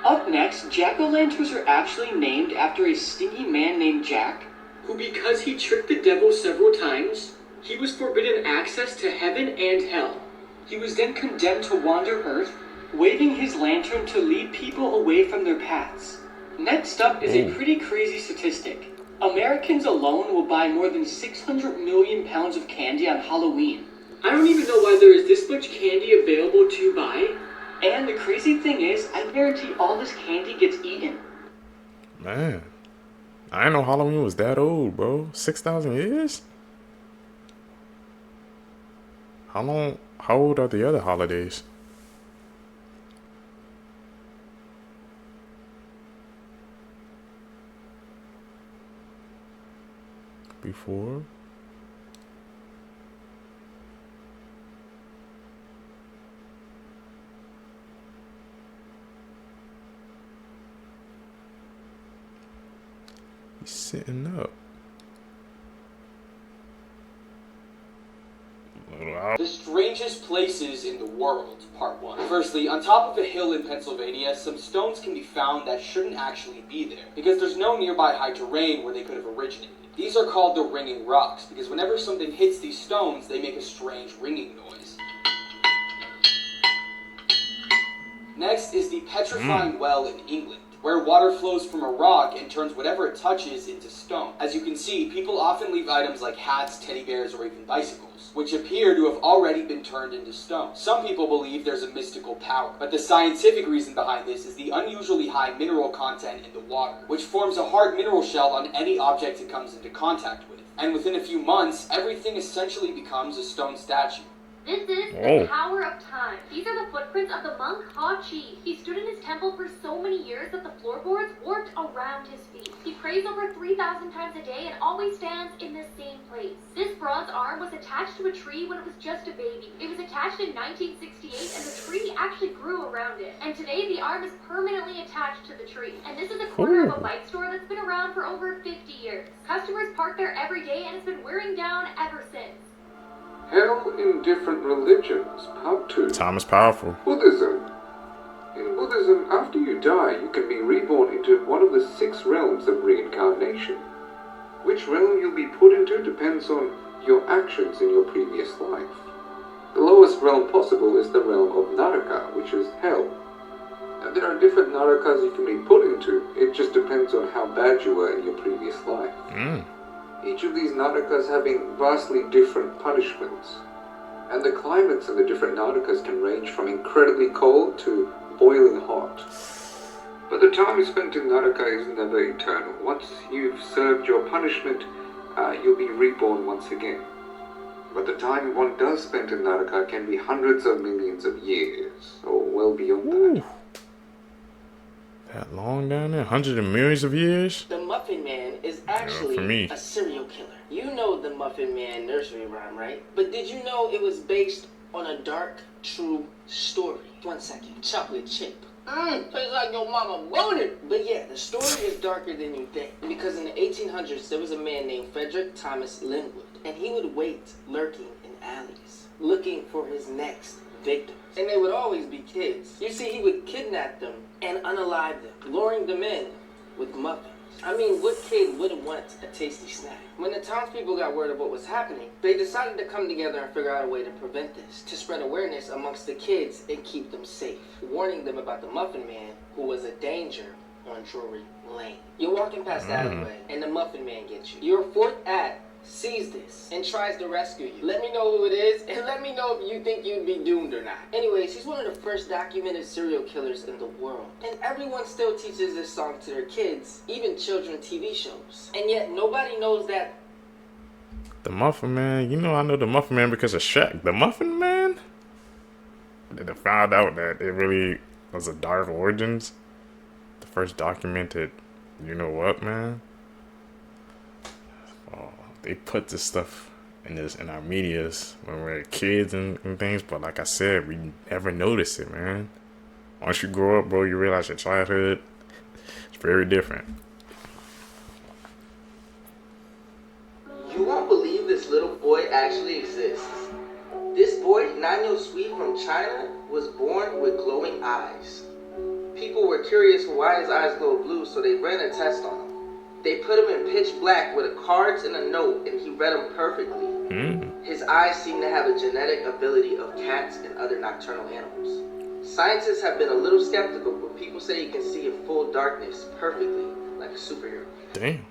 Up next, jack-o'-lanterns are actually named after a stingy man named Jack, who, because he tricked the devil several times, he was forbidden access to heaven and hell. He was then condemned to wander Earth, waving his lantern to lead people away from their paths. Next up is a pretty crazy statistic. Americans alone will buy more than 600 million pounds of candy on Halloween. I don't even know why there is this much candy available to buy. And the crazy thing is, I guarantee all this candy gets eaten. Man, I didn't know Halloween was that old, bro. 6,000 years? How old are the other holidays? Before? He's sitting up. The strangest places in the world, part 1. Firstly, on top of a hill in Pennsylvania, some stones can be found that shouldn't actually be there, because there's no nearby high terrain where they could have originated. These are called the ringing rocks, because whenever something hits these stones, they make a strange ringing noise. Next is the Petrifying Well in England, where water flows from a rock and turns whatever it touches into stone. As you can see, people often leave items like hats, teddy bears, or even bicycles, which appear to have already been turned into stone. Some people believe there's a mystical power, but the scientific reason behind this is the unusually high mineral content in the water, which forms a hard mineral shell on any object it comes into contact with. And within a few months, everything essentially becomes a stone statue. This is the power of time. These are the footprints of the monk Ha-Chi. He stood in his temple for so many years that the floorboards warped around his feet. He prays over 3,000 times a day and always stands in the same place. This bronze arm was attached to a tree when it was just a baby. It was attached in 1968 and the tree actually grew around it. And today the arm is permanently attached to the tree. And this is a corner of a bike store that's been around for over 50 years. Customers park there every day and it's been wearing down ever since. Hell in different religions, part 2. Time is powerful. Buddhism. In Buddhism, after you die, you can be reborn into one of the 6 realms of reincarnation. Which realm you'll be put into depends on your actions in your previous life. The lowest realm possible is the realm of Naraka, which is hell. And there are different Narakas you can be put into, it just depends on how bad you were in your previous life. Each of these Narakas having vastly different punishments. And the climates in the different Narakas can range from incredibly cold to boiling time spent in Naraka is never eternal. Once you've served your punishment, you'll be reborn once again. But the time one does spend in Naraka can be hundreds of millions of years, or well beyond that. That long down there? Hundreds of millions of years? The Muffin Man is actually a serial killer. You know the Muffin Man nursery rhyme, right? But did you know it was based on a dark, true story? 1 second. Chocolate chip. Tastes like your mama wanted. But yeah, the story is darker than you think. Because in the 1800s, there was a man named Frederick Thomas Linwood. And he would wait lurking in alleys, looking for his next victims. And they would always be kids. You see, he would kidnap them and unalive them, luring them in with muffins. I mean, what kid wouldn't want a tasty snack? When the townspeople got word of what was happening, they decided to come together and figure out a way to prevent this, to spread awareness amongst the kids and keep them safe, warning them about the Muffin Man, who was a danger on Drury Lane. You're walking past the alleyway, and the Muffin Man gets you. Your fourth act sees this and tries to rescue you. Let me know who it is, and let me know if you think you'd be doomed or not. Anyways, he's one of the first documented serial killers in the world. And everyone still teaches this song to their kids, even children TV shows. And yet nobody knows that the Muffin Man, you know I know the Muffin Man because of Shaq. The Muffin Man? Did I found out that it really was a dark origins? The first documented, you know what, man? Oh, they put this stuff in our medias when we're kids and things, but like I said, we never notice it, man. Once you grow up, bro, you realize your childhood is very different. You won't believe this little boy actually exists. This boy, 9-year-old Swede from China, was born with glowing eyes. People were curious why his eyes glow blue, so they ran a test on him. They put him in pitch black with cards and a note, and he read them perfectly. His eyes seem to have a genetic ability of cats and other nocturnal animals. Scientists have been a little skeptical, but people say he can see in full darkness perfectly, like a superhero. Damn.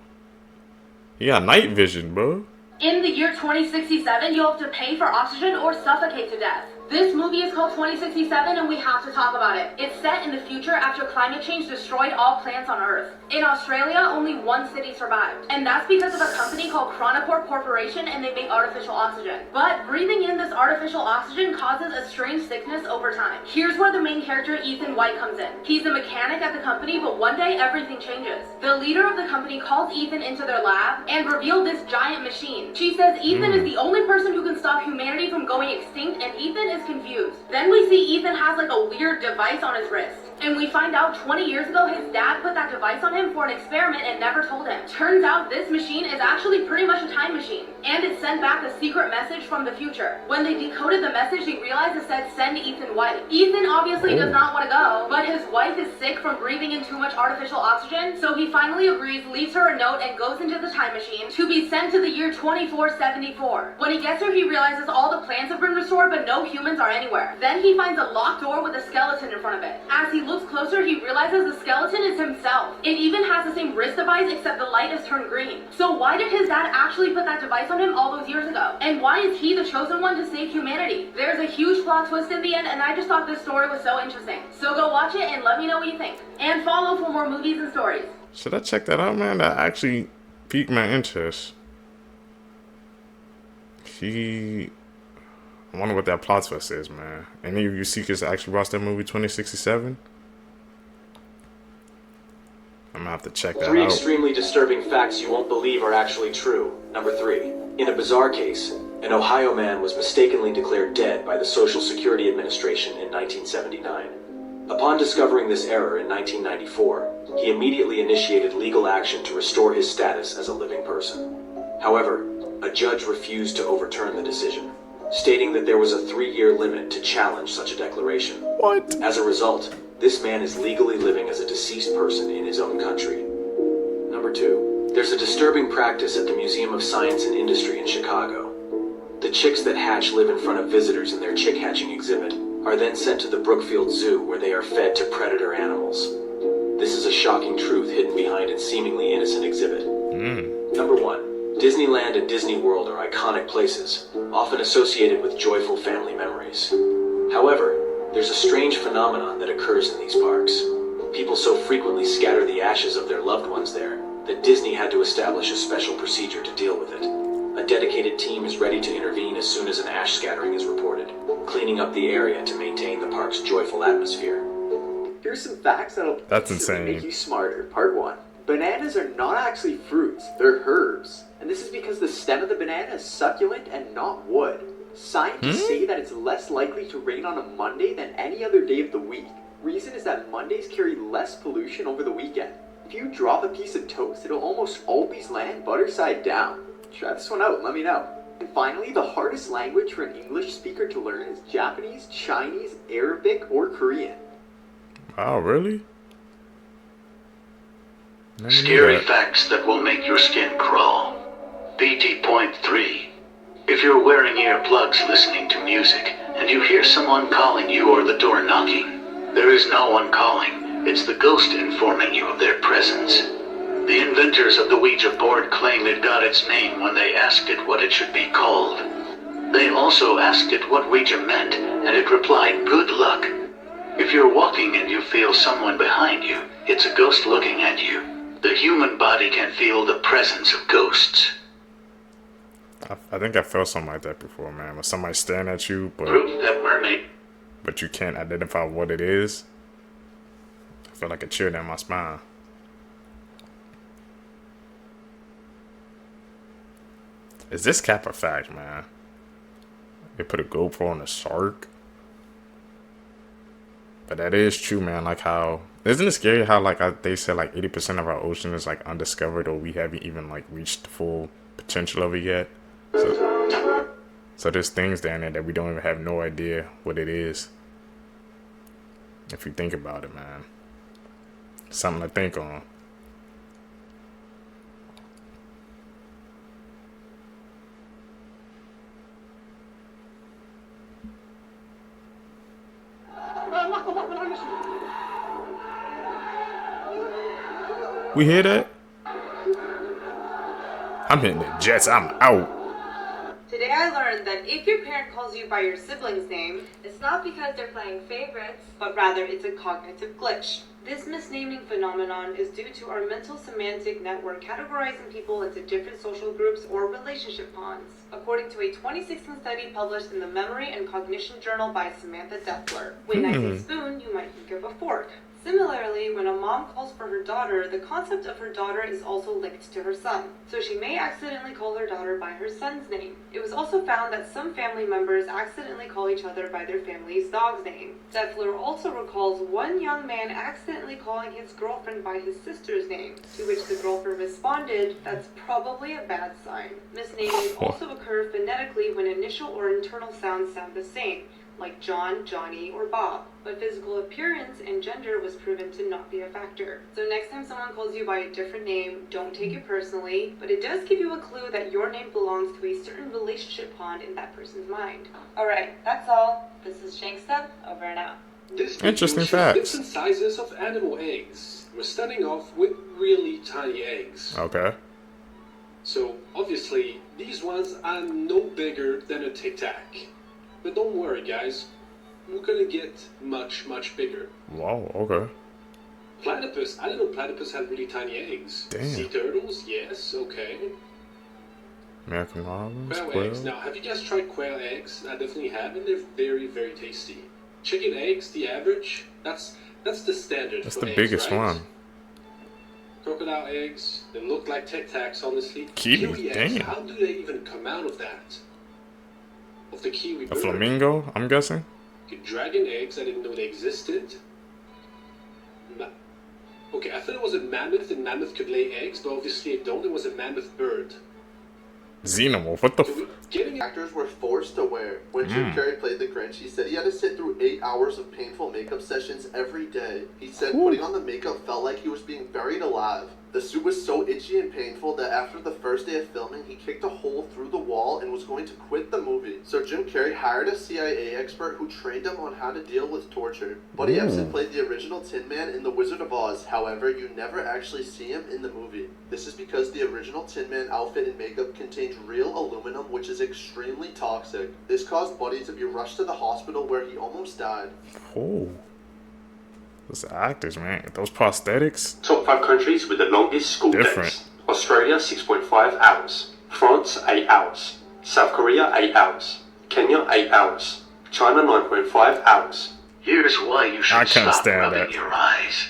He got night vision, bro. In the year 2067, you'll have to pay for oxygen or suffocate to death. This movie is called 2067 and we have to talk about it. It's set in the future after climate change destroyed all plants on Earth. In Australia, only one city survived. And that's because of a company called Chronocorp Corporation, and they make artificial oxygen. But breathing in this artificial oxygen causes a strange sickness over time. Here's where the main character Ethan White comes in. He's a mechanic at the company, but one day everything changes. The leader of the company calls Ethan into their lab and revealed this giant machine. She says Ethan is the only person who can stop humanity from going extinct, and Ethan is confused. Then we see Ethan has like a weird device on his wrist. And we find out 20 years ago his dad put that device on him for an experiment and never told him. Turns out this machine is actually pretty much a time machine. And it sent back a secret message from the future. When they decoded the message, they realized it said send Ethan White. Ethan obviously does not want to go, but his wife is sick from breathing in too much artificial oxygen, so he finally agrees, leaves her a note, and goes into the time machine to be sent to the year 2474. When he gets there, he realizes all the plants have been restored, but no humans are anywhere. Then he finds a locked door with a skeleton in front of it. As he looks closer, he realizes the skeleton is himself. It even has the same wrist device, except the light is turned green. So why did his dad actually put that device on him all those years ago? And why is he the chosen one to save humanity? There's a huge plot twist in the end, and I just thought this story was so interesting. So go watch it and let me know what you think. And follow for more movies and stories. Should I check that out, man? That actually piqued my interest. I wonder what that plot twist is, man. Any of you seekers actually watched that movie 2067? I'm gonna have to check that out. 3 extremely disturbing facts you won't believe are actually true. Number 3. In a bizarre case, an Ohio man was mistakenly declared dead by the Social Security Administration in 1979. Upon discovering this error in 1994, he immediately initiated legal action to restore his status as a living person. However, a judge refused to overturn the decision, stating that there was a 3-year limit to challenge such a declaration. What? As a result, this man is legally living as a deceased person in his own country. Number 2. There's a disturbing practice at the Museum of Science and Industry in Chicago. The chicks that hatch live in front of visitors in their chick hatching exhibit are then sent to the Brookfield Zoo, where they are fed to predator animals. This is a shocking truth hidden behind its seemingly innocent exhibit. Number 1. Disneyland and Disney World are iconic places, often associated with joyful family memories. However, there's a strange phenomenon that occurs in these parks. People so frequently scatter the ashes of their loved ones there that Disney had to establish a special procedure to deal with it. A dedicated team is ready to intervene as soon as an ash scattering is reported, cleaning up the area to maintain the park's joyful atmosphere. Here's some facts that'll instantly make you smarter. Part 1. Bananas are not actually fruits, they're herbs. And this is because the stem of the banana is succulent and not wood. Scientists say that it's less likely to rain on a Monday than any other day of the week. Reason is that Mondays carry less pollution over the weekend. If you drop a piece of toast, it'll almost always land butter side down. Try this one out and let me know. And finally, the hardest language for an English speaker to learn is Japanese, Chinese, Arabic, or Korean. Oh, really? Scary facts that will make your skin crawl. PT.3. If you're wearing earplugs listening to music, and you hear someone calling you or the door knocking, there is no one calling. It's the ghost informing you of their presence. The inventors of the Ouija board claim it got its name when they asked it what it should be called. They also asked it what Ouija meant, and it replied, "Good luck." If you're walking and you feel someone behind you, it's a ghost looking at you. The human body can feel the presence of ghosts. I think I felt something like that before, man. When somebody's staring at you, but you can't identify what it is. I feel like a chill down my spine. Is this cap a fact, man? They put a GoPro on a shark? But that is true, man. Like how, isn't it scary how they said like 80% of our ocean is like undiscovered, or we haven't even like reached the full potential of it yet? So there's things down there that we don't even have no idea what it is. If you think about it, man. Something to think on. We hear that? I'm hitting the jets. I'm out. Today I learned that if your parent calls you by your sibling's name, it's not because they're playing favorites, but rather it's a cognitive glitch. This misnaming phenomenon is due to our mental semantic network categorizing people into different social groups or relationship bonds, according to a 2016 study published in the Memory and Cognition Journal by Samantha Deffler. When I say spoon, you might think of a fork. Similarly, when a mom calls for her daughter, the concept of her daughter is also linked to her son, so she may accidentally call her daughter by her son's name. It was also found that some family members accidentally call each other by their family's dog's name. Deffler also recalls one young man accidentally calling his girlfriend by his sister's name, to which the girlfriend responded, "That's probably a bad sign." Misnaming also occur phonetically when initial or internal sounds sound the same, like John, Johnny, or Bob, but physical appearance and gender was proven to not be a factor. So next time someone calls you by a different name, don't take it personally, but it does give you a clue that your name belongs to a certain relationship pond in that person's mind. Alright, that's all. This is Shankstuff, over and out. Interesting facts. Different sizes of animal eggs. We're starting off with really tiny eggs. Okay. So obviously, these ones are no bigger than a Tic Tac. But don't worry, guys. We're gonna get much, much bigger. Wow, okay. Platypus. I didn't know platypus had really tiny eggs. Damn. Sea turtles, yes, okay. American Islands, Quail eggs. Now, have you guys tried quail eggs? I definitely have, and they're very, very tasty. Chicken eggs, the average. That's the standard. That's for the eggs, biggest right? one. Crocodile eggs. They look like Tic Tacs, honestly. Kiwi, eggs. damn. How do they even come out of that? Of the kiwi A bird. flamingo, I'm guessing. Okay, dragon eggs, I didn't know they existed. Okay, I thought it was a mammoth and mammoth could lay eggs, but obviously it don't. It was a mammoth bird. Xenomorph, what the Actors were forced to wear. When Jim Carrey played the Grinch, he said he had to sit through 8 hours of painful makeup sessions every day. He said putting on the makeup felt like he was being buried alive. The suit was so itchy and painful that after the first day of filming, he kicked a hole through the wall and was going to quit the movie. So Jim Carrey hired a CIA expert who trained him on how to deal with torture. Buddy Ebsen played the original Tin Man in The Wizard of Oz. However, you never actually see him in the movie. This is because the original Tin Man outfit and makeup contained real aluminum, which is extremely toxic. This caused Buddy to be rushed to the hospital where he almost died. Oh. Those actors, man. Those prosthetics. Top 5 countries with the longest school days. Australia 6.5 hours. France 8 hours. South Korea 8 hours. Kenya 8 hours. China 9.5 hours. Here's why you should stop rubbing your eyes.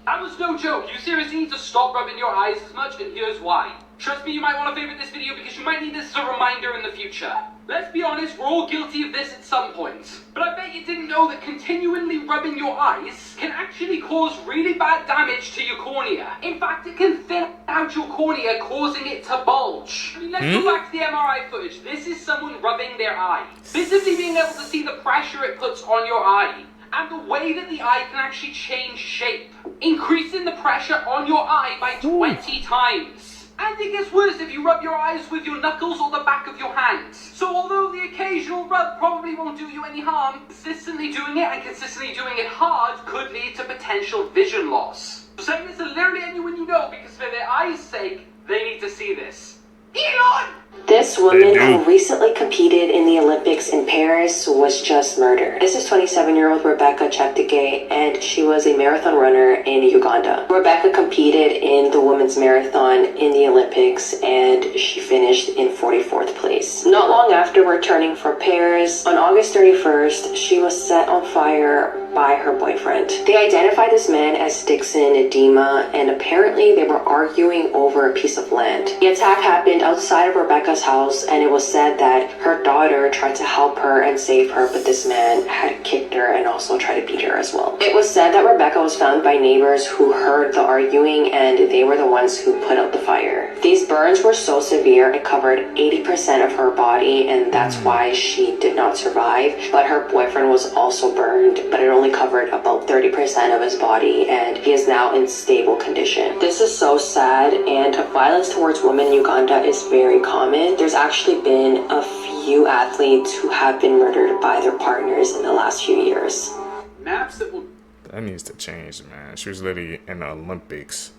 That was no joke. You seriously need to stop rubbing your eyes as much, and here's why. Trust me, you might want to favorite this video because you might need this as a reminder in the future. Let's be honest, we're all guilty of this at some point. But I bet you didn't know that continually rubbing your eyes can actually cause really bad damage to your cornea. In fact, it can thin out your cornea, causing it to bulge. I mean, let's go back to the MRI footage. This is someone rubbing their eye. Visibly being able to see the pressure it puts on your eye. And the way that the eye can actually change shape, increasing the pressure on your eye by 20 times. And it gets worse if you rub your eyes with your knuckles or the back of your hands. So although the occasional rub probably won't do you any harm, consistently doing it and consistently doing it hard could lead to potential vision loss. So saying this to literally anyone you know because for their eyes' sake, they need to see this. Elon! This woman who recently competed in the Olympics in Paris was just murdered. This is 27-year-old Rebecca Cheptegei, and she was a marathon runner in Uganda. Rebecca competed in the women's marathon in the Olympics, and she finished in 44th place. Not long after returning from Paris, on August 31st, she was set on fire by her boyfriend. They identified this man as Dixon Edema, and apparently they were arguing over a piece of land. The attack happened outside of Rebecca's house, and it was said that her daughter tried to help her and save her, but this man had kicked her and also tried to beat her as well. It was said that Rebecca was found by neighbors who heard the arguing, and they were the ones who put out the fire. These burns were so severe it covered 80% of her body, and that's why she did not survive. But her boyfriend was also burned, but it only covered about 30% of his body, and he is now in stable condition. This is so sad, and violence towards women in Uganda is very common. There's actually been a few athletes who have been murdered by their partners in the last few years. Maps that will... That needs to change, man. She was literally in the Olympics,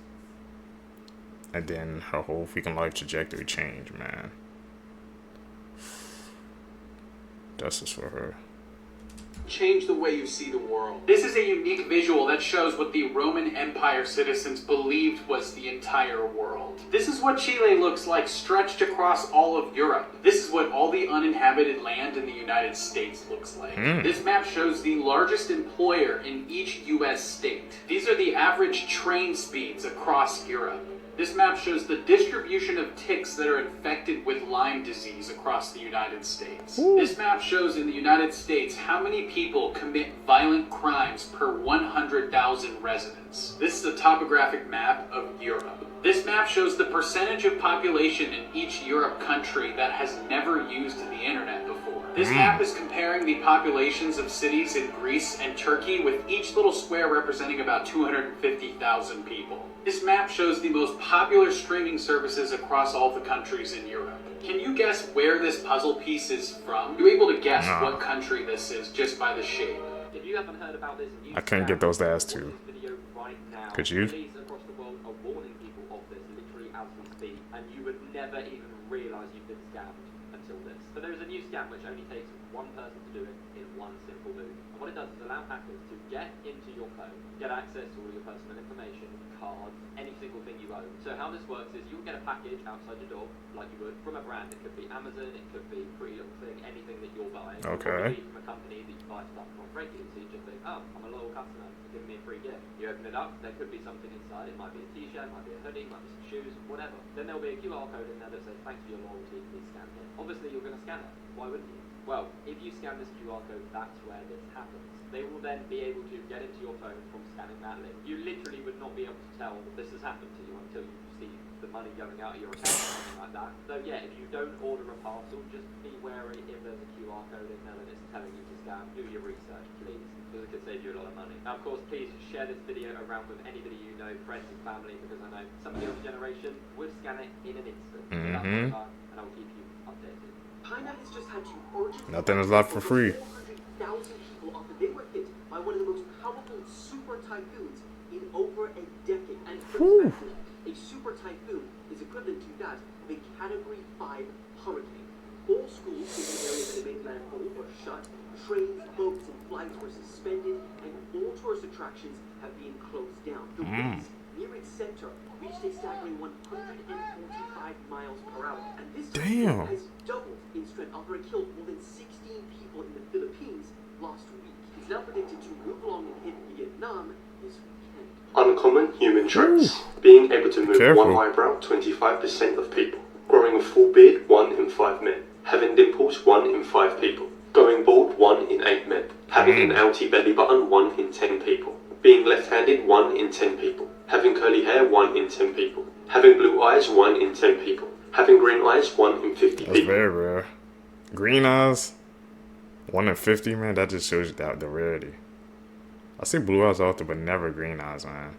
and then her whole freaking life trajectory changed, man. Justice for her. Change the way you see the world. This is a unique visual that shows what the Roman Empire citizens believed was the entire world. This is what Chile looks like stretched across all of Europe. This is what all the uninhabited land in the United States looks like. This map shows the largest employer in each US state. These are the average train speeds across Europe. This map shows the distribution of ticks that are infected with Lyme disease across the United States. This map shows in the United States how many people commit violent crimes per 100,000 residents. This is a topographic map of Europe. This map shows the percentage of population in each Europe country that has never used the internet before. This map is comparing the populations of cities in Greece and Turkey with each little square representing about 250,000 people. This map shows the most popular streaming services across all the countries in Europe. Can you guess where this puzzle piece is from? You're able to guess what country this is just by the shape. If you haven't heard about this, I couldn't get those last two. Could you? Police across the world are warning people of this literally as we speak, and you would never even realise you've been scammed until this. But there is a new scam which only takes one person to do it in one simple move. And what it does is allow hackers to get into your phone, get access to all your personal information, cards, any single thing you own. So how this works is you'll get a package outside your door, like you would, from a brand. It could be Amazon, it could be Pretty Little Thing, anything that you're buying. Okay. It could be from a company that you buy stuff from regularly, so you just think, oh, I'm a loyal customer, they're giving me a free gift. You open it up, there could be something inside. It might be a t-shirt, might be a hoodie, might be some shoes, whatever. Then there'll be a QR code in there that says, thanks for your loyalty, please scan it. Obviously you're going to scan it. Why wouldn't you? Well, if you scan this QR code, that's where this happens. They will then be able to get into your phone from scanning that link. You literally would not be able to tell that this has happened to you until you see the money going out of your account or something like that. So yeah, if you don't order a parcel, just be wary if there's a QR code in there that it's telling you to scan. Do your research, please, because it could save you a lot of money. Now, of course, please share this video around with anybody you know, friends and family, because I know some of the older generation would scan it in an instant. So that's my time, and I'll keep you updated. China has just had to urgently... Nothing is left for free. 400,000 people after they were hit by one of the most powerful super typhoons in over a decade. And for perspective, a super typhoon is equivalent to that of a Category 5 hurricane. All schools in the area that made landfall were shut. Trains, boats, and flights were suspended, and all tourist attractions have been closed down. The winds near its center reached a staggering 145 miles per hour, and this Damn. has doubled in strength after it killed more than 16 people in the Philippines last week. It's now predicted to move along and hit Vietnam this weekend. Uncommon human traits. Being able to move one eyebrow, 25% of people. Growing a full beard, 1 in 5 men. Having dimples, 1 in 5 people. Going bald, 1 in 8 men. Having an outy belly button, 1 in 10 people. Being left-handed, 1 in 10 people. Having curly hair, 1 in 10 people. Having blue eyes, 1 in 10 people. Having green eyes, 1 in 50 people. That's very rare. Green eyes, 1 in 50, man. That just shows you that the rarity. I see blue eyes often, but never green eyes, man.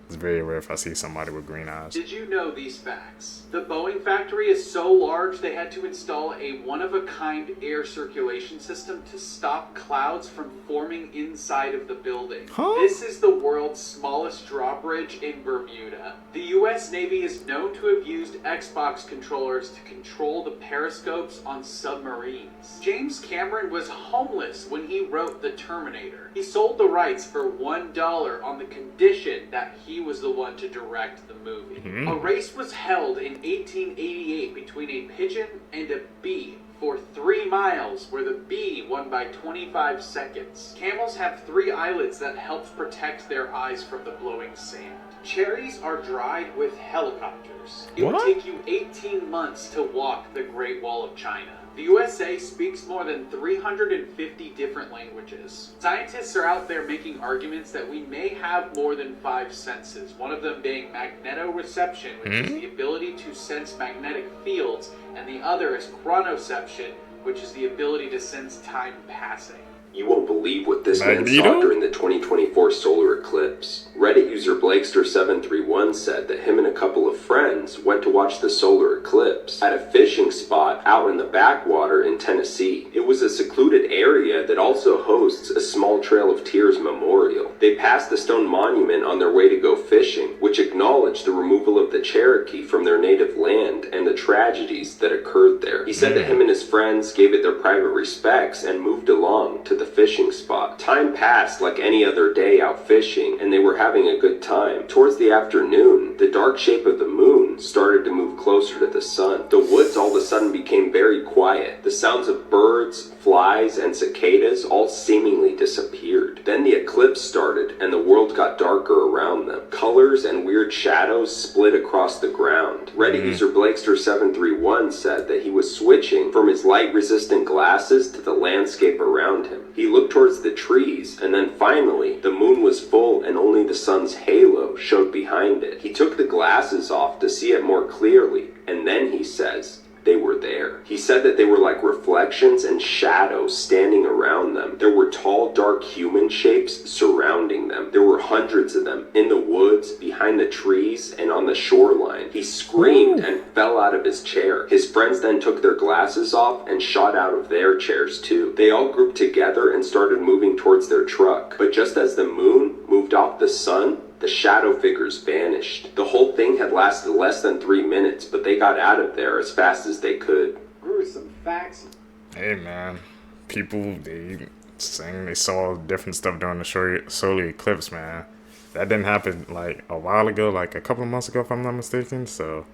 It's very rare if I see somebody with green eyes. Did you know these facts? The Boeing factory is so large they had to install a one-of-a-kind air circulation system to stop clouds from forming inside of the building. This is the world's smallest drawbridge in Bermuda. The US Navy is known to have used Xbox controllers to control the periscopes on submarines. James Cameron was homeless when he wrote The Terminator. He sold the rights for $1 on the condition that he was the one to direct the movie. A race was held in 1888 between a pigeon and a bee for 3 miles, where the bee won by 25 seconds. Camels have 3 eyelids that helps protect their eyes from the blowing sand. Cherries are dried with helicopters. It would take you 18 months to walk the Great Wall of China. The USA speaks more than 350 different languages. Scientists are out there making arguments that we may have more than 5 senses, one of them being magnetoreception, which is the ability to sense magnetic fields, and the other is chronoception, which is the ability to sense time passing. You won't believe what this man saw during the 2024 solar eclipse. Reddit user Blakester731 said that him and a couple of friends went to watch the solar eclipse at a fishing spot out in the backwater in Tennessee. It was a secluded area that also hosts a small Trail of Tears memorial. They passed the stone monument on their way to go fishing, which acknowledged the removal of the Cherokee from their native land and the tragedies that occurred there. He said that him and his friends gave it their private respects and moved along to the fishing spot. Time passed like any other day out fishing, and they were having a good time. Towards the afternoon, the dark shape of the moon started to move closer to the sun. The woods all of a sudden became very quiet. The sounds of birds, flies, and cicadas all seemingly disappeared. Then the eclipse started, and the world got darker around them. Colors and weird shadows split across the ground. Reddit user Blakester731 said that he was switching from his light-resistant glasses to the landscape around him. He looked towards the trees, and then finally, the moon was full and only the sun's halo showed behind it. He took the glasses off to see it more clearly, and then he says, they were there. He said that they were like reflections and shadows standing around them. There were tall, dark human shapes surrounding them. There were hundreds of them in the woods, behind the trees, and on the shoreline. He screamed and fell out of his chair. His friends then took their glasses off and shot out of their chairs too. They all grouped together and started moving towards their truck. But just as the moon moved off the sun, the shadow figures vanished. The whole thing had lasted less than 3 minutes, but they got out of there as fast as they could. Gruesome facts. Hey man, people, they saying they saw different stuff during the solar eclipse, man. That didn't happen like a while ago, like a couple of months ago if I'm not mistaken. So,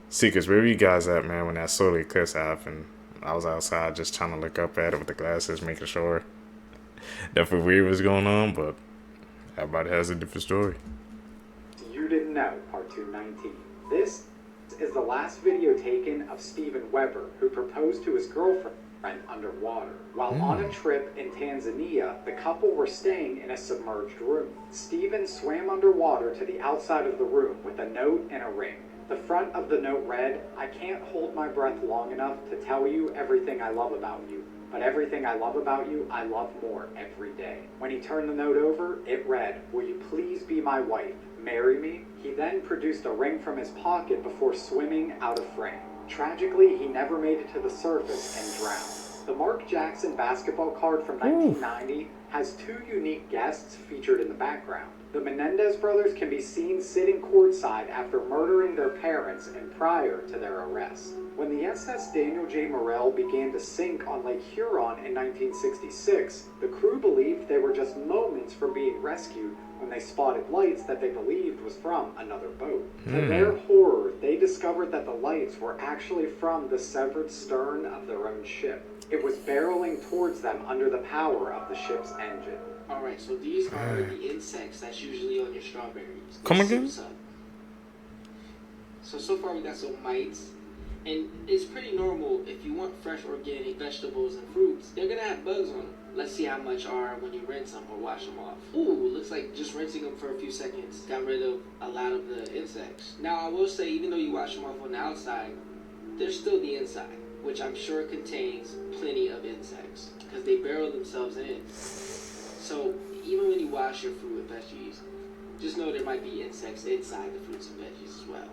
Seekers, where were you guys at, man, when that solar eclipse happened? I was outside just trying to look up at it with the glasses, making sure nothing weird was going on, but everybody has a different story. You didn't know, part 219. This is the last video taken of Steven Weber, who proposed to his girlfriend underwater. While on a trip in Tanzania, the couple were staying in a submerged room. Steven swam underwater to the outside of the room with a note and a ring. The front of the note read, "I can't hold my breath long enough to tell you everything I love about you. But everything I love about you, I love more every day." When he turned the note over, it read, "Will you please be my wife? Marry me?" He then produced a ring from his pocket before swimming out of frame. Tragically, he never made it to the surface and drowned. The Mark Jackson basketball card from 1990 has 2 unique guests featured in the background. The Menendez brothers can be seen sitting courtside after murdering their parents and prior to their arrest. When the SS Daniel J. Morrell began to sink on Lake Huron in 1966, the crew believed they were just moments from being rescued when they spotted lights that they believed was from another boat. To their horror, they discovered that the lights were actually from the severed stern of their own ship. It was barreling towards them under the power of the ship's engine. Alright, so these are the insects that's usually on your strawberries. Come again? So far we got some mites. And it's pretty normal if you want fresh organic vegetables and fruits, they're gonna have bugs on them. Let's see how much are when you rinse them or wash them off. Ooh, looks like just rinsing them for a few seconds got rid of a lot of the insects. Now I will say, even though you wash them off on the outside, there's still the inside, which I'm sure contains plenty of insects because they burrow themselves in. So even when you wash your fruit and veggies, just know there might be insects inside the fruits and veggies as well.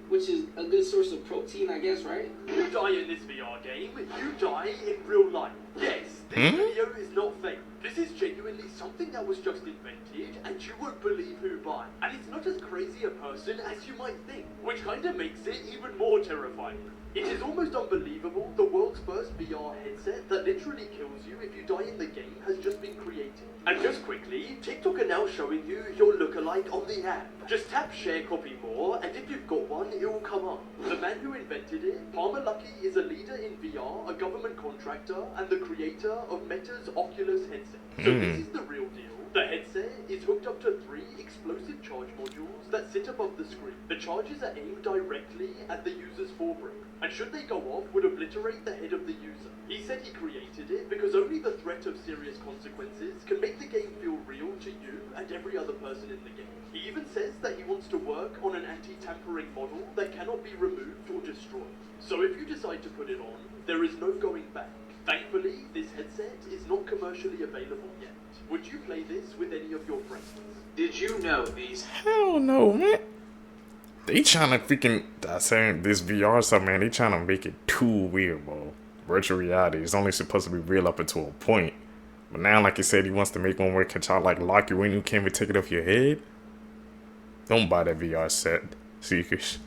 Which is a good source of protein, I guess, right? You die in this VR game, you die in real life. Yes, this video is not fake. This is genuinely something that was just invented, and you won't believe who by. And it's not as crazy a person as you might think, which kinda makes it even more terrifying. It is almost unbelievable the world's first VR headset that literally kills you if you die in the game has just been created. And just quickly, TikTok are now showing you your lookalike on the app. Just tap share copy more, and if you've got one, it will come up. The man who invented it, Palmer Luckey, is a leader in VR, a government contractor, and the creator of Meta's Oculus headset. So this is the real deal. The headset is hooked up to 3 explosive charge modules that sit above the screen. The charges are aimed directly at the user's forebrain, and should they go off, would obliterate the head of the user. He said he created it because only the threat of serious consequences can make the game feel real to you and every other person in the game. He even says that he wants to work on an anti-tampering model that cannot be removed or destroyed. So if you decide to put it on, there is no going back. Thankfully, this headset is not commercially available yet. Would you play this with any of your friends? Did you know these? Hell no, man. They trying to freaking, saying this VR stuff, man, they trying to make it too weird, bro. Virtual reality is only supposed to be real up until a point. But now, like you said, he wants to make one where it can try to like lock you in, you can't even take it off your head. Don't buy that VR set, seekers.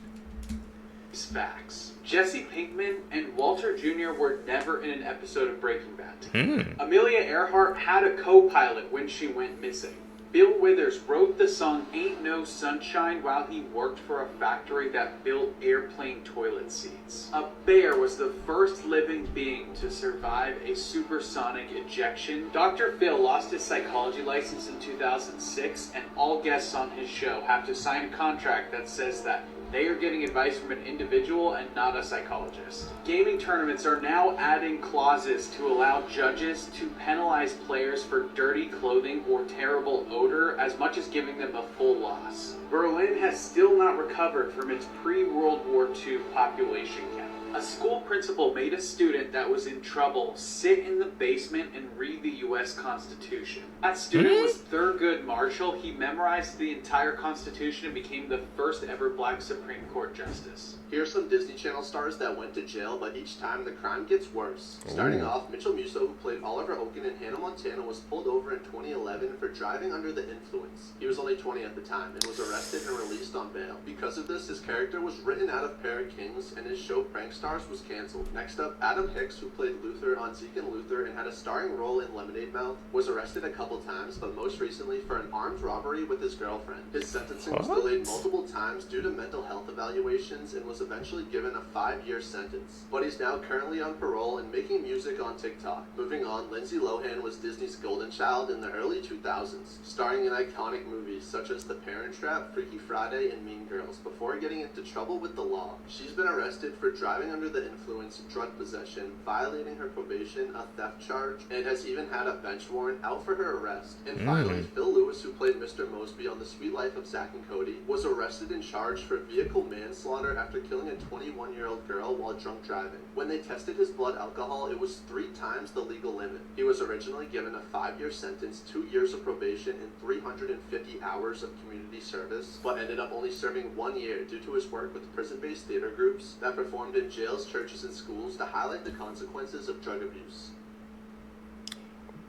Facts. Jesse Pinkman and Walter Jr. were never in an episode of Breaking Bad. Amelia Earhart had a co-pilot when she went missing. Bill Withers wrote the song Ain't No Sunshine while he worked for a factory that built airplane toilet seats. A bear was the first living being to survive a supersonic ejection. Dr. Phil lost his psychology license in 2006, and all guests on his show have to sign a contract that says that they are getting advice from an individual and not a psychologist. Gaming tournaments are now adding clauses to allow judges to penalize players for dirty clothing or terrible odor as much as giving them a full loss. Berlin has still not recovered from its pre-World War II population count. A school principal made a student that was in trouble sit in the basement and read the US Constitution. That student was Thurgood Marshall. He memorized the entire Constitution and became the first ever black Supreme Court justice. Here's some Disney Channel stars that went to jail, but each time the crime gets worse. Starting off, Mitchell Musso, who played Oliver Oaken in Hannah Montana, was pulled over in 2011 for driving under the influence. He was only 20 at the time and was arrested and released on bail. Because of this, his character was written out of Pair of Kings and his show Prankstars was canceled. Next up, Adam Hicks, who played Luther on Zeke and Luther and had a starring role in Lemonade Mouth, was arrested a couple times, but most recently for an armed robbery with his girlfriend. His sentencing was delayed multiple times due to mental health evaluations and was eventually given a 5-year sentence. But he's now currently on parole and making music on TikTok. Moving on, Lindsay Lohan was Disney's golden child in the early 2000s, starring in iconic movies such as The Parent Trap, Freaky Friday, and Mean Girls, before getting into trouble with the law. She's been arrested for driving under the influence, drug possession, violating her probation, a theft charge, and has even had a bench warrant out for her arrest. And finally, Phil Lewis, who played Mr. Mosby on The Sweet Life of Zack and Cody, was arrested and charged for vehicle manslaughter after killing a 21-year-old girl while drunk driving. When they tested his blood alcohol, it was 3 times the legal limit. He was originally given a 5-year sentence, 2 years of probation, and 350 hours of community service, but ended up only serving 1 year due to his work with prison-based theater groups that performed in jails, churches, and schools to highlight the consequences of drug abuse.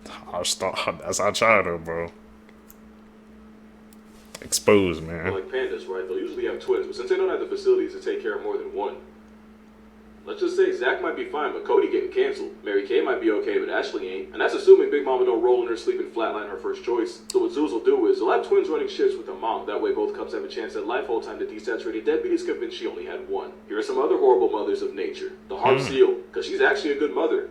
That's our childhood, bro. Exposed, man. Like pandas, right? They'll usually have twins, but since they don't have the facilities to take care of more than one, let's just say Zach might be fine, but Cody getting canceled. Mary Kay might be okay, but Ashley ain't. And that's assuming Big Mama don't roll in her sleep and flatline her first choice. So what Zeus will do is, they'll have twins running shifts with their mom. That way both couples have a chance at life. Whole time the desaturated deadbeat is convinced she only had one. Here are some other horrible mothers of nature. The harp seal, because she's actually a good mother.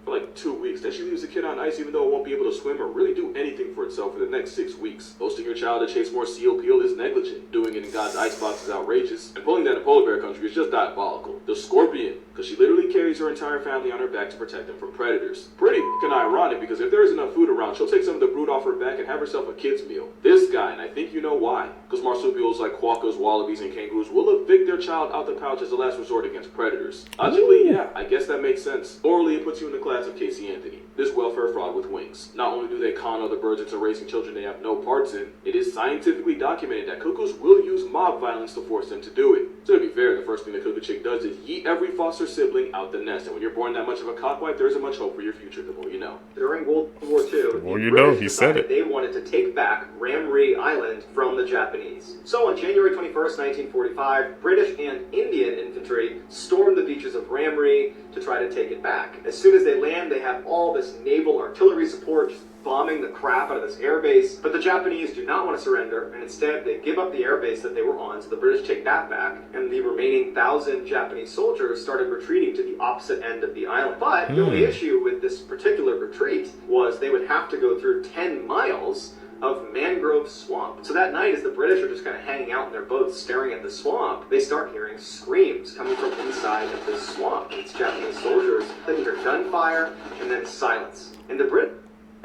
For like 2 weeks. Then she leaves the kid on ice even though it won't be able to swim or really do anything for itself for the next 6 weeks. Posting your child to chase more seal peel is negligent. Doing it in God's icebox is outrageous. And pulling that in polar bear country is just diabolical. The scorpion, because she literally carries her entire family on her back to protect them from predators. Pretty fucking ironic, because if there is enough food around, she'll take some of the brood off her back and have herself a kid's meal. This guy, and I think you know why. Because marsupials like quokkas, wallabies, and kangaroos will evict their child out the pouch as a last resort against predators. Logically, yeah, I guess that makes sense. Morally, it puts you in the class of Casey Anthony. This welfare fraud with wings. Not only do they con other birds into raising children they have no parts in, it is scientifically documented that cuckoos will use mob violence to force them to do it. So to be fair, the first thing the cuckoo chick does is yeet every foster sibling out the nest. And when you're born that much of a cockwife, there isn't much hope for your future, the more you know. During World War II, well, you know, he said it. They wanted to take back Ramree Island from the Japanese. So on January 21st, 1945, British and Indian infantry stormed the beaches of Ramree to try to take it back. As soon as they land, they have all this naval artillery support just bombing the crap out of this airbase, but the Japanese do not want to surrender, and instead they give up the airbase that they were on, so the British take that back, and the remaining 1,000 Japanese soldiers started retreating to the opposite end of the island. But the only issue with this particular retreat was they would have to go through 10 miles of mangrove swamp. So that night, as the British are just kind of hanging out in their boats staring at the swamp, they start hearing screams coming from inside of this swamp. It's Japanese soldiers. They hear gunfire, and then silence. And the British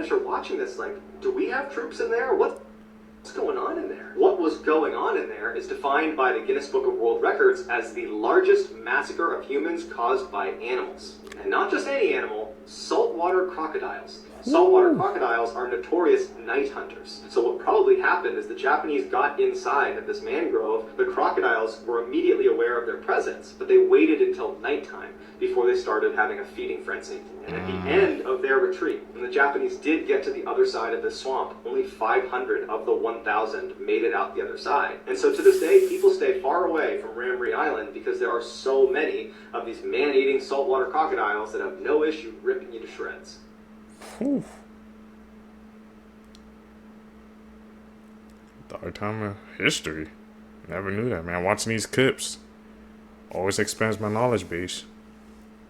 are watching this like, do we have troops in there? What's going on in there? What was going on in there is defined by the Guinness Book of World Records as the largest massacre of humans caused by animals. And not just any animal, saltwater crocodiles. Saltwater crocodiles are notorious night hunters. So what probably happened is the Japanese got inside of this mangrove. The crocodiles were immediately aware of their presence, but they waited until nighttime before they started having a feeding frenzy. And at the end of their retreat, when the Japanese did get to the other side of this swamp, only 500 of the 1,000 made it out the other side. And so to this day, people stay far away from Ramree Island because there are so many of these man-eating saltwater crocodiles that have no issue ripping you to shreds. Whew. Dark time of history. Never knew that, man. Watching these clips always expands my knowledge base.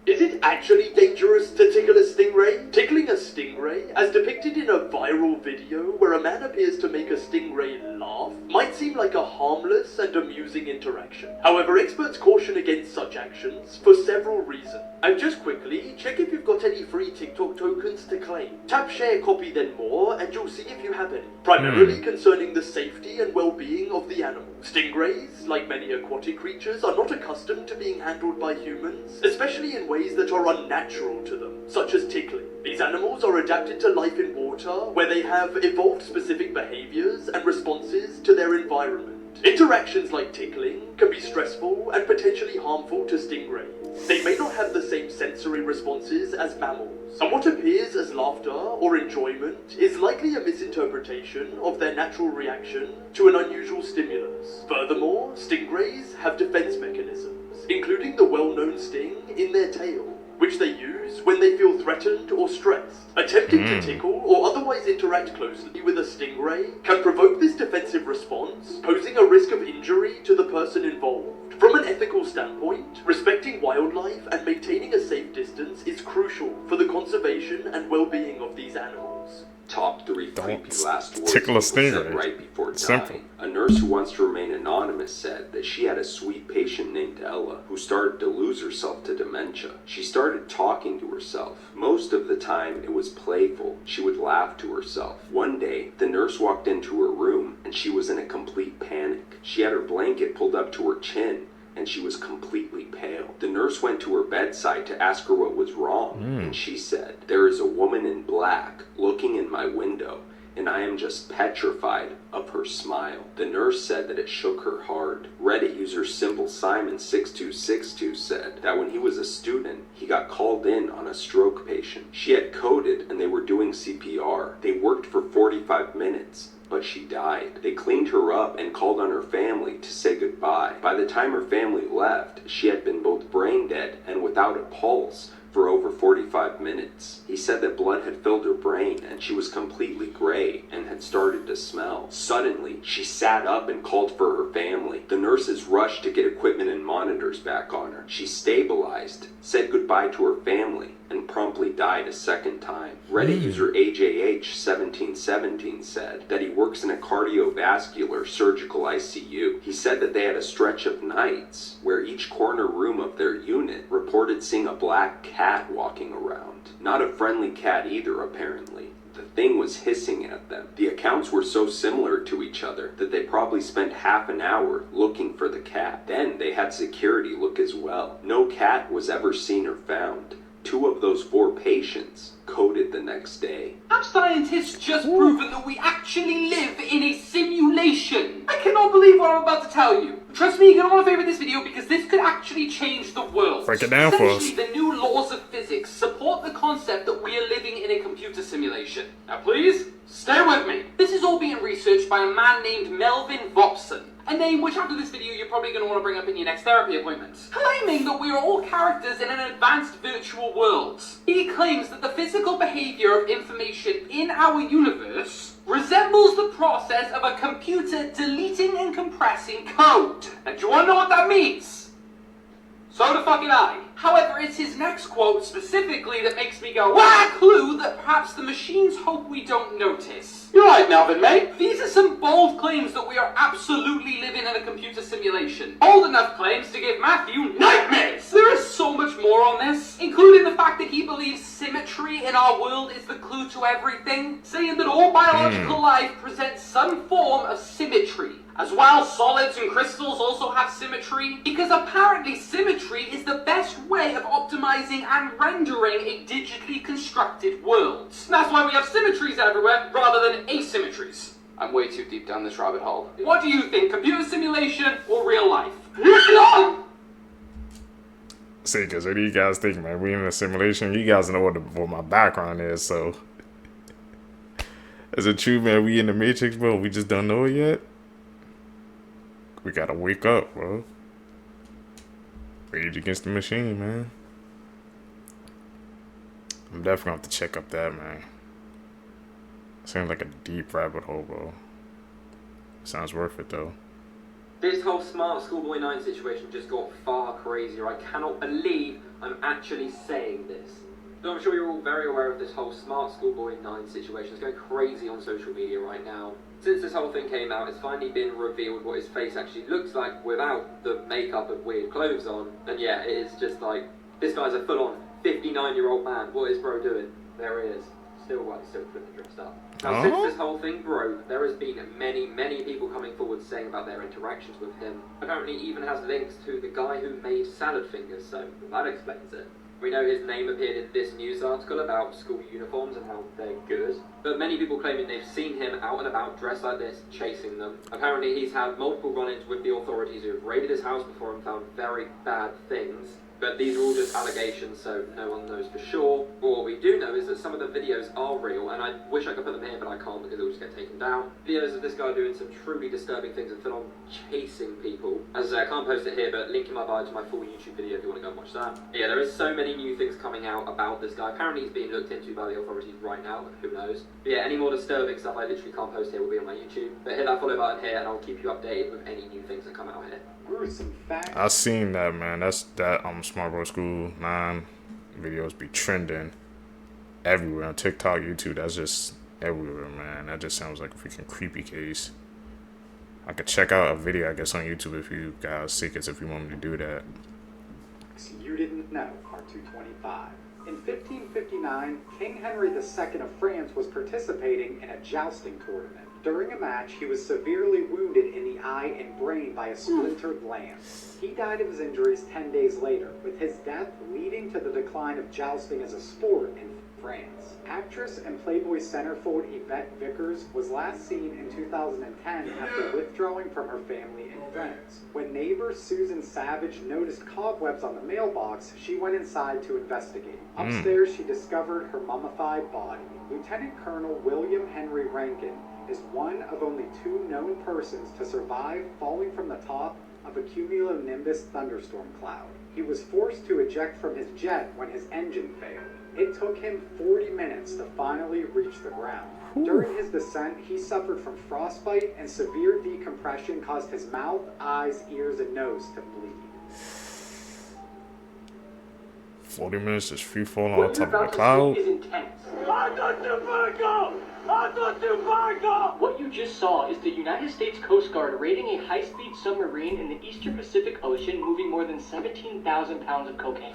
Is it actually dangerous to tickle a stingray? Tickling a stingray, as depicted in a viral video where a man appears to make a stingray laugh, might seem like a harmless and amusing interaction. However, experts caution against such actions for several reasons. And just quickly, check if you've got any free TikTok tokens to claim. Tap share, copy, then more, and you'll see if you have any. Primarily concerning the safety and well-being of the animal. Stingrays, like many aquatic creatures, are not accustomed to being handled by humans, especially in ways that are unnatural to them, such as tickling. These animals are adapted to life in water, where they have evolved specific behaviors and responses to their environment. Interactions like tickling can be stressful and potentially harmful to stingrays. They may not have the same sensory responses as mammals, and what appears as laughter or enjoyment is likely a misinterpretation of their natural reaction to an unusual stimulus. Furthermore, stingrays have defense mechanisms, including the well-known sting in their tail, which they use when they feel threatened or stressed. Attempting to tickle or otherwise interact closely with a stingray can provoke this defensive response, posing a risk of injury to the person involved. From an ethical standpoint, respecting wildlife and maintaining a safe distance is crucial for the conservation and well-being of these animals. Top 3 creepy last words tickle a people said stingray. right before Simple. dying. A nurse who wants to remain anonymous said that she had a sweet patient named Ella who started to lose herself to dementia. She started talking to herself. Most of the time it was playful. She would laugh to herself. One day, the nurse walked into her room and she was in a complete panic. She had her blanket pulled up to her chin and she was completely pale. The nurse went to her bedside to ask her what was wrong, and she said, "There is a woman in black looking in my window, and I am just petrified of her smile. The nurse said that it shook her hard. Reddit user Simple Simon 6262 said that when he was a student, he got called in on a stroke patient. She had coded and they were doing CPR. They worked for 45 minutes. But she died. They cleaned her up and called on her family to say goodbye. By the time her family left, she had been both brain dead and without a pulse for over 45 minutes. He said that blood had filled her brain and she was completely gray and had started to smell. Suddenly, she sat up and called for her family. The nurses rushed to get equipment and monitors back on her. She stabilized, said goodbye to her family, and promptly died a second time. Reddit user AJH1717 said that he works in a cardiovascular surgical ICU. He said that they had a stretch of nights where each corner room of their unit reported seeing a black cat walking around. Not a friendly cat either, apparently. The thing was hissing at them. The accounts were so similar to each other that they probably spent half an hour looking for the cat. Then they had security look as well. No cat was ever seen or found. 2 of those 4 patients coded the next day. Have scientists just proven that we actually live in a simulation? I cannot believe what I'm about to tell you. Trust me, you're gonna want to favorite this video because this could actually change the world. Break it down for us. Essentially, the new laws of physics support the concept that we are living in a computer simulation. Now please, stay with me. This is all being researched by a man named Melvin Vopson. A name which after this video you're probably going to want to bring up in your next therapy appointment. Claiming that we are all characters in an advanced virtual world. He claims that the physical behavior of information in our universe resembles the process of a computer deleting and compressing code. And do you want to know what that means? So the fucking I. However, it's his next quote specifically that makes me go, "Wah!" Clue that perhaps the machines hope we don't notice. You're right, Melvin, mate. These are some bold claims that we are absolutely living in a computer simulation. Bold enough claims to give Matthew nightmares. There is so much more on this, including the fact that he believes symmetry in our world is the clue to everything, saying that all biological life presents some form of symmetry. As well, solids and crystals also have symmetry, because apparently symmetry is the best way of optimizing and rendering a digitally constructed world. And that's why we have symmetries everywhere rather than asymmetries. I'm way too deep down this rabbit hole. What do you think, computer simulation or real life? See, because what do you guys think, man? We in a simulation? You guys know what my background is, so. Is it true, man? We in the Matrix, bro? We just don't know it yet? We gotta wake up, bro. Rage Against the Machine, man. I'm definitely gonna have to check up that, man. Sounds like a deep rabbit hole, bro. Sounds worth it, though. This whole Smart Schoolboy 9 situation just got far crazier. I cannot believe I'm actually saying this. So I'm sure you're all very aware of this whole Smart Schoolboy 9 situation. It's going crazy on social media right now. Since this whole thing came out, it's finally been revealed what his face actually looks like without the makeup and weird clothes on. And yeah, it is just like, this guy's a full-on 59-year-old man. What is bro doing? There he is. Still completely dressed up. Now, since this whole thing broke, there has been many people coming forward saying about their interactions with him. Apparently he even has links to the guy who made salad fingers, so that explains it. We know his name appeared in this news article about school uniforms and how they're good. But many people claiming they've seen him out and about dressed like this, chasing them. Apparently he's had multiple run-ins with the authorities who have raided his house before and found very bad things. But these are all just allegations, so no one knows for sure. But what we do know is that some of the videos are real, and I wish I could put them here, but I can't because they'll just get taken down. Videos of this guy doing some truly disturbing things and full-on chasing people. As I say, I can't post it here, but link in my bio to my full YouTube video if you want to go and watch that. But yeah, there is so many new things coming out about this guy. Apparently he's being looked into by the authorities right now, who knows. But yeah, any more disturbing stuff I literally can't post here will be on my YouTube. But hit that follow button here, and I'll keep you updated with any new things that come out here. Gruesome facts. I seen that, man. That Smart Bro School 9 videos be trending everywhere on TikTok, YouTube. That's just everywhere, man. That just sounds like a freaking creepy case. I could check out a video, I guess, on YouTube if you guys seek it, if you want me to do that. You didn't know, Part 225. In 1559, King Henry II of France was participating in a jousting tournament. During a match, he was severely wounded in the eye and brain by a splintered lance. He died of his injuries 10 days later, with his death leading to the decline of jousting as a sport in France. Actress and Playboy centerfold Yvette Vickers was last seen in 2010 after withdrawing from her family in France. When neighbor Susan Savage noticed cobwebs on the mailbox, she went inside to investigate. Upstairs, she discovered her mummified body. Lieutenant Colonel William Henry Rankin is one of only 2 known persons to survive falling from the top of a cumulonimbus thunderstorm cloud. He was forced to eject from his jet when his engine failed. It took him 40 minutes to finally reach the ground. During his descent, he suffered from frostbite, and severe decompression caused his mouth, eyes, ears, and nose to bleed. 40 minutes just free falling on top of the cloud. What you just saw is the United States Coast Guard raiding a high-speed submarine in the Eastern Pacific Ocean moving more than 17,000 pounds of cocaine.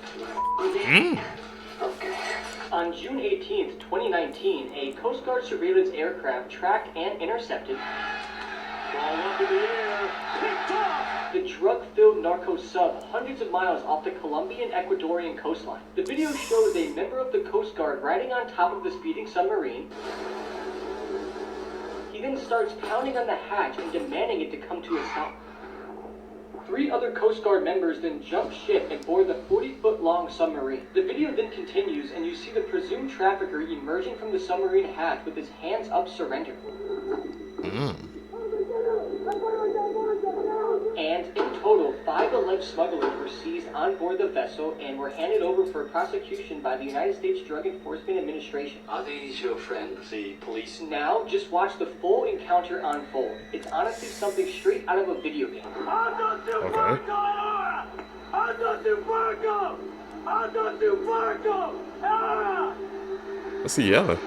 On June 18th, 2019, a Coast Guard surveillance aircraft tracked and intercepted the drug-filled narco sub hundreds of miles off the Colombian-Ecuadorian coastline. The video shows a member of the Coast Guard riding on top of the speeding submarine. He then starts pounding on the hatch and demanding it to come to a stop. 3 other Coast Guard members then jump ship and board the 40-foot-long submarine. The video then continues, and you see the presumed trafficker emerging from the submarine hatch with his hands up, surrender. And in total, 5 alleged smugglers were seized on board the vessel and were handed over for prosecution by the United States Drug Enforcement Administration. Are these your friends, the police? Now, just watch the full encounter unfold. It's honestly something straight out of a video game. Okay. What's he yelling?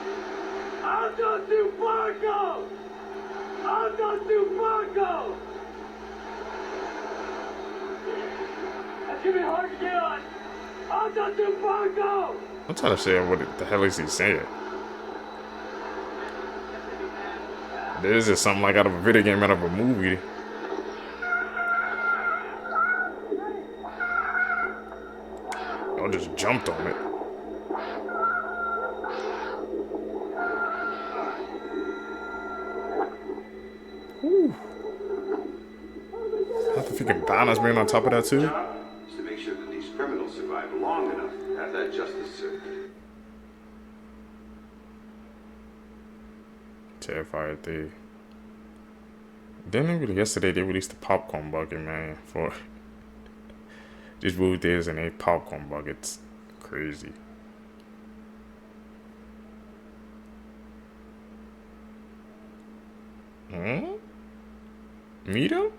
I'm trying to say what the hell is he saying. This is something like out of a video game, out of a movie. I just jumped on it. Whew. I have to freaking balance being on top of that too. Is to make sure that these criminals survive long enough to have that justice served. Terrified they. Then yesterday they released the popcorn bucket, man, for these movie theaters and a popcorn buckets. Crazy. Mito?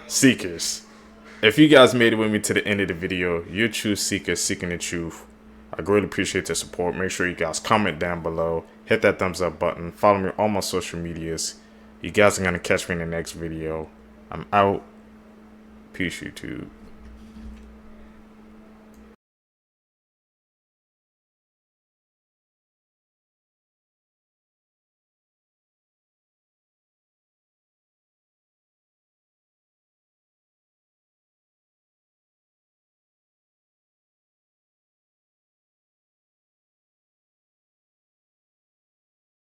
Seekers. If you guys made it with me to the end of the video, you're true seekers seeking the truth. I greatly appreciate the support. Make sure you guys comment down below. Hit that thumbs up button. Follow me on all my social medias. You guys are going to catch me in the next video. I'm out. Peace, YouTube.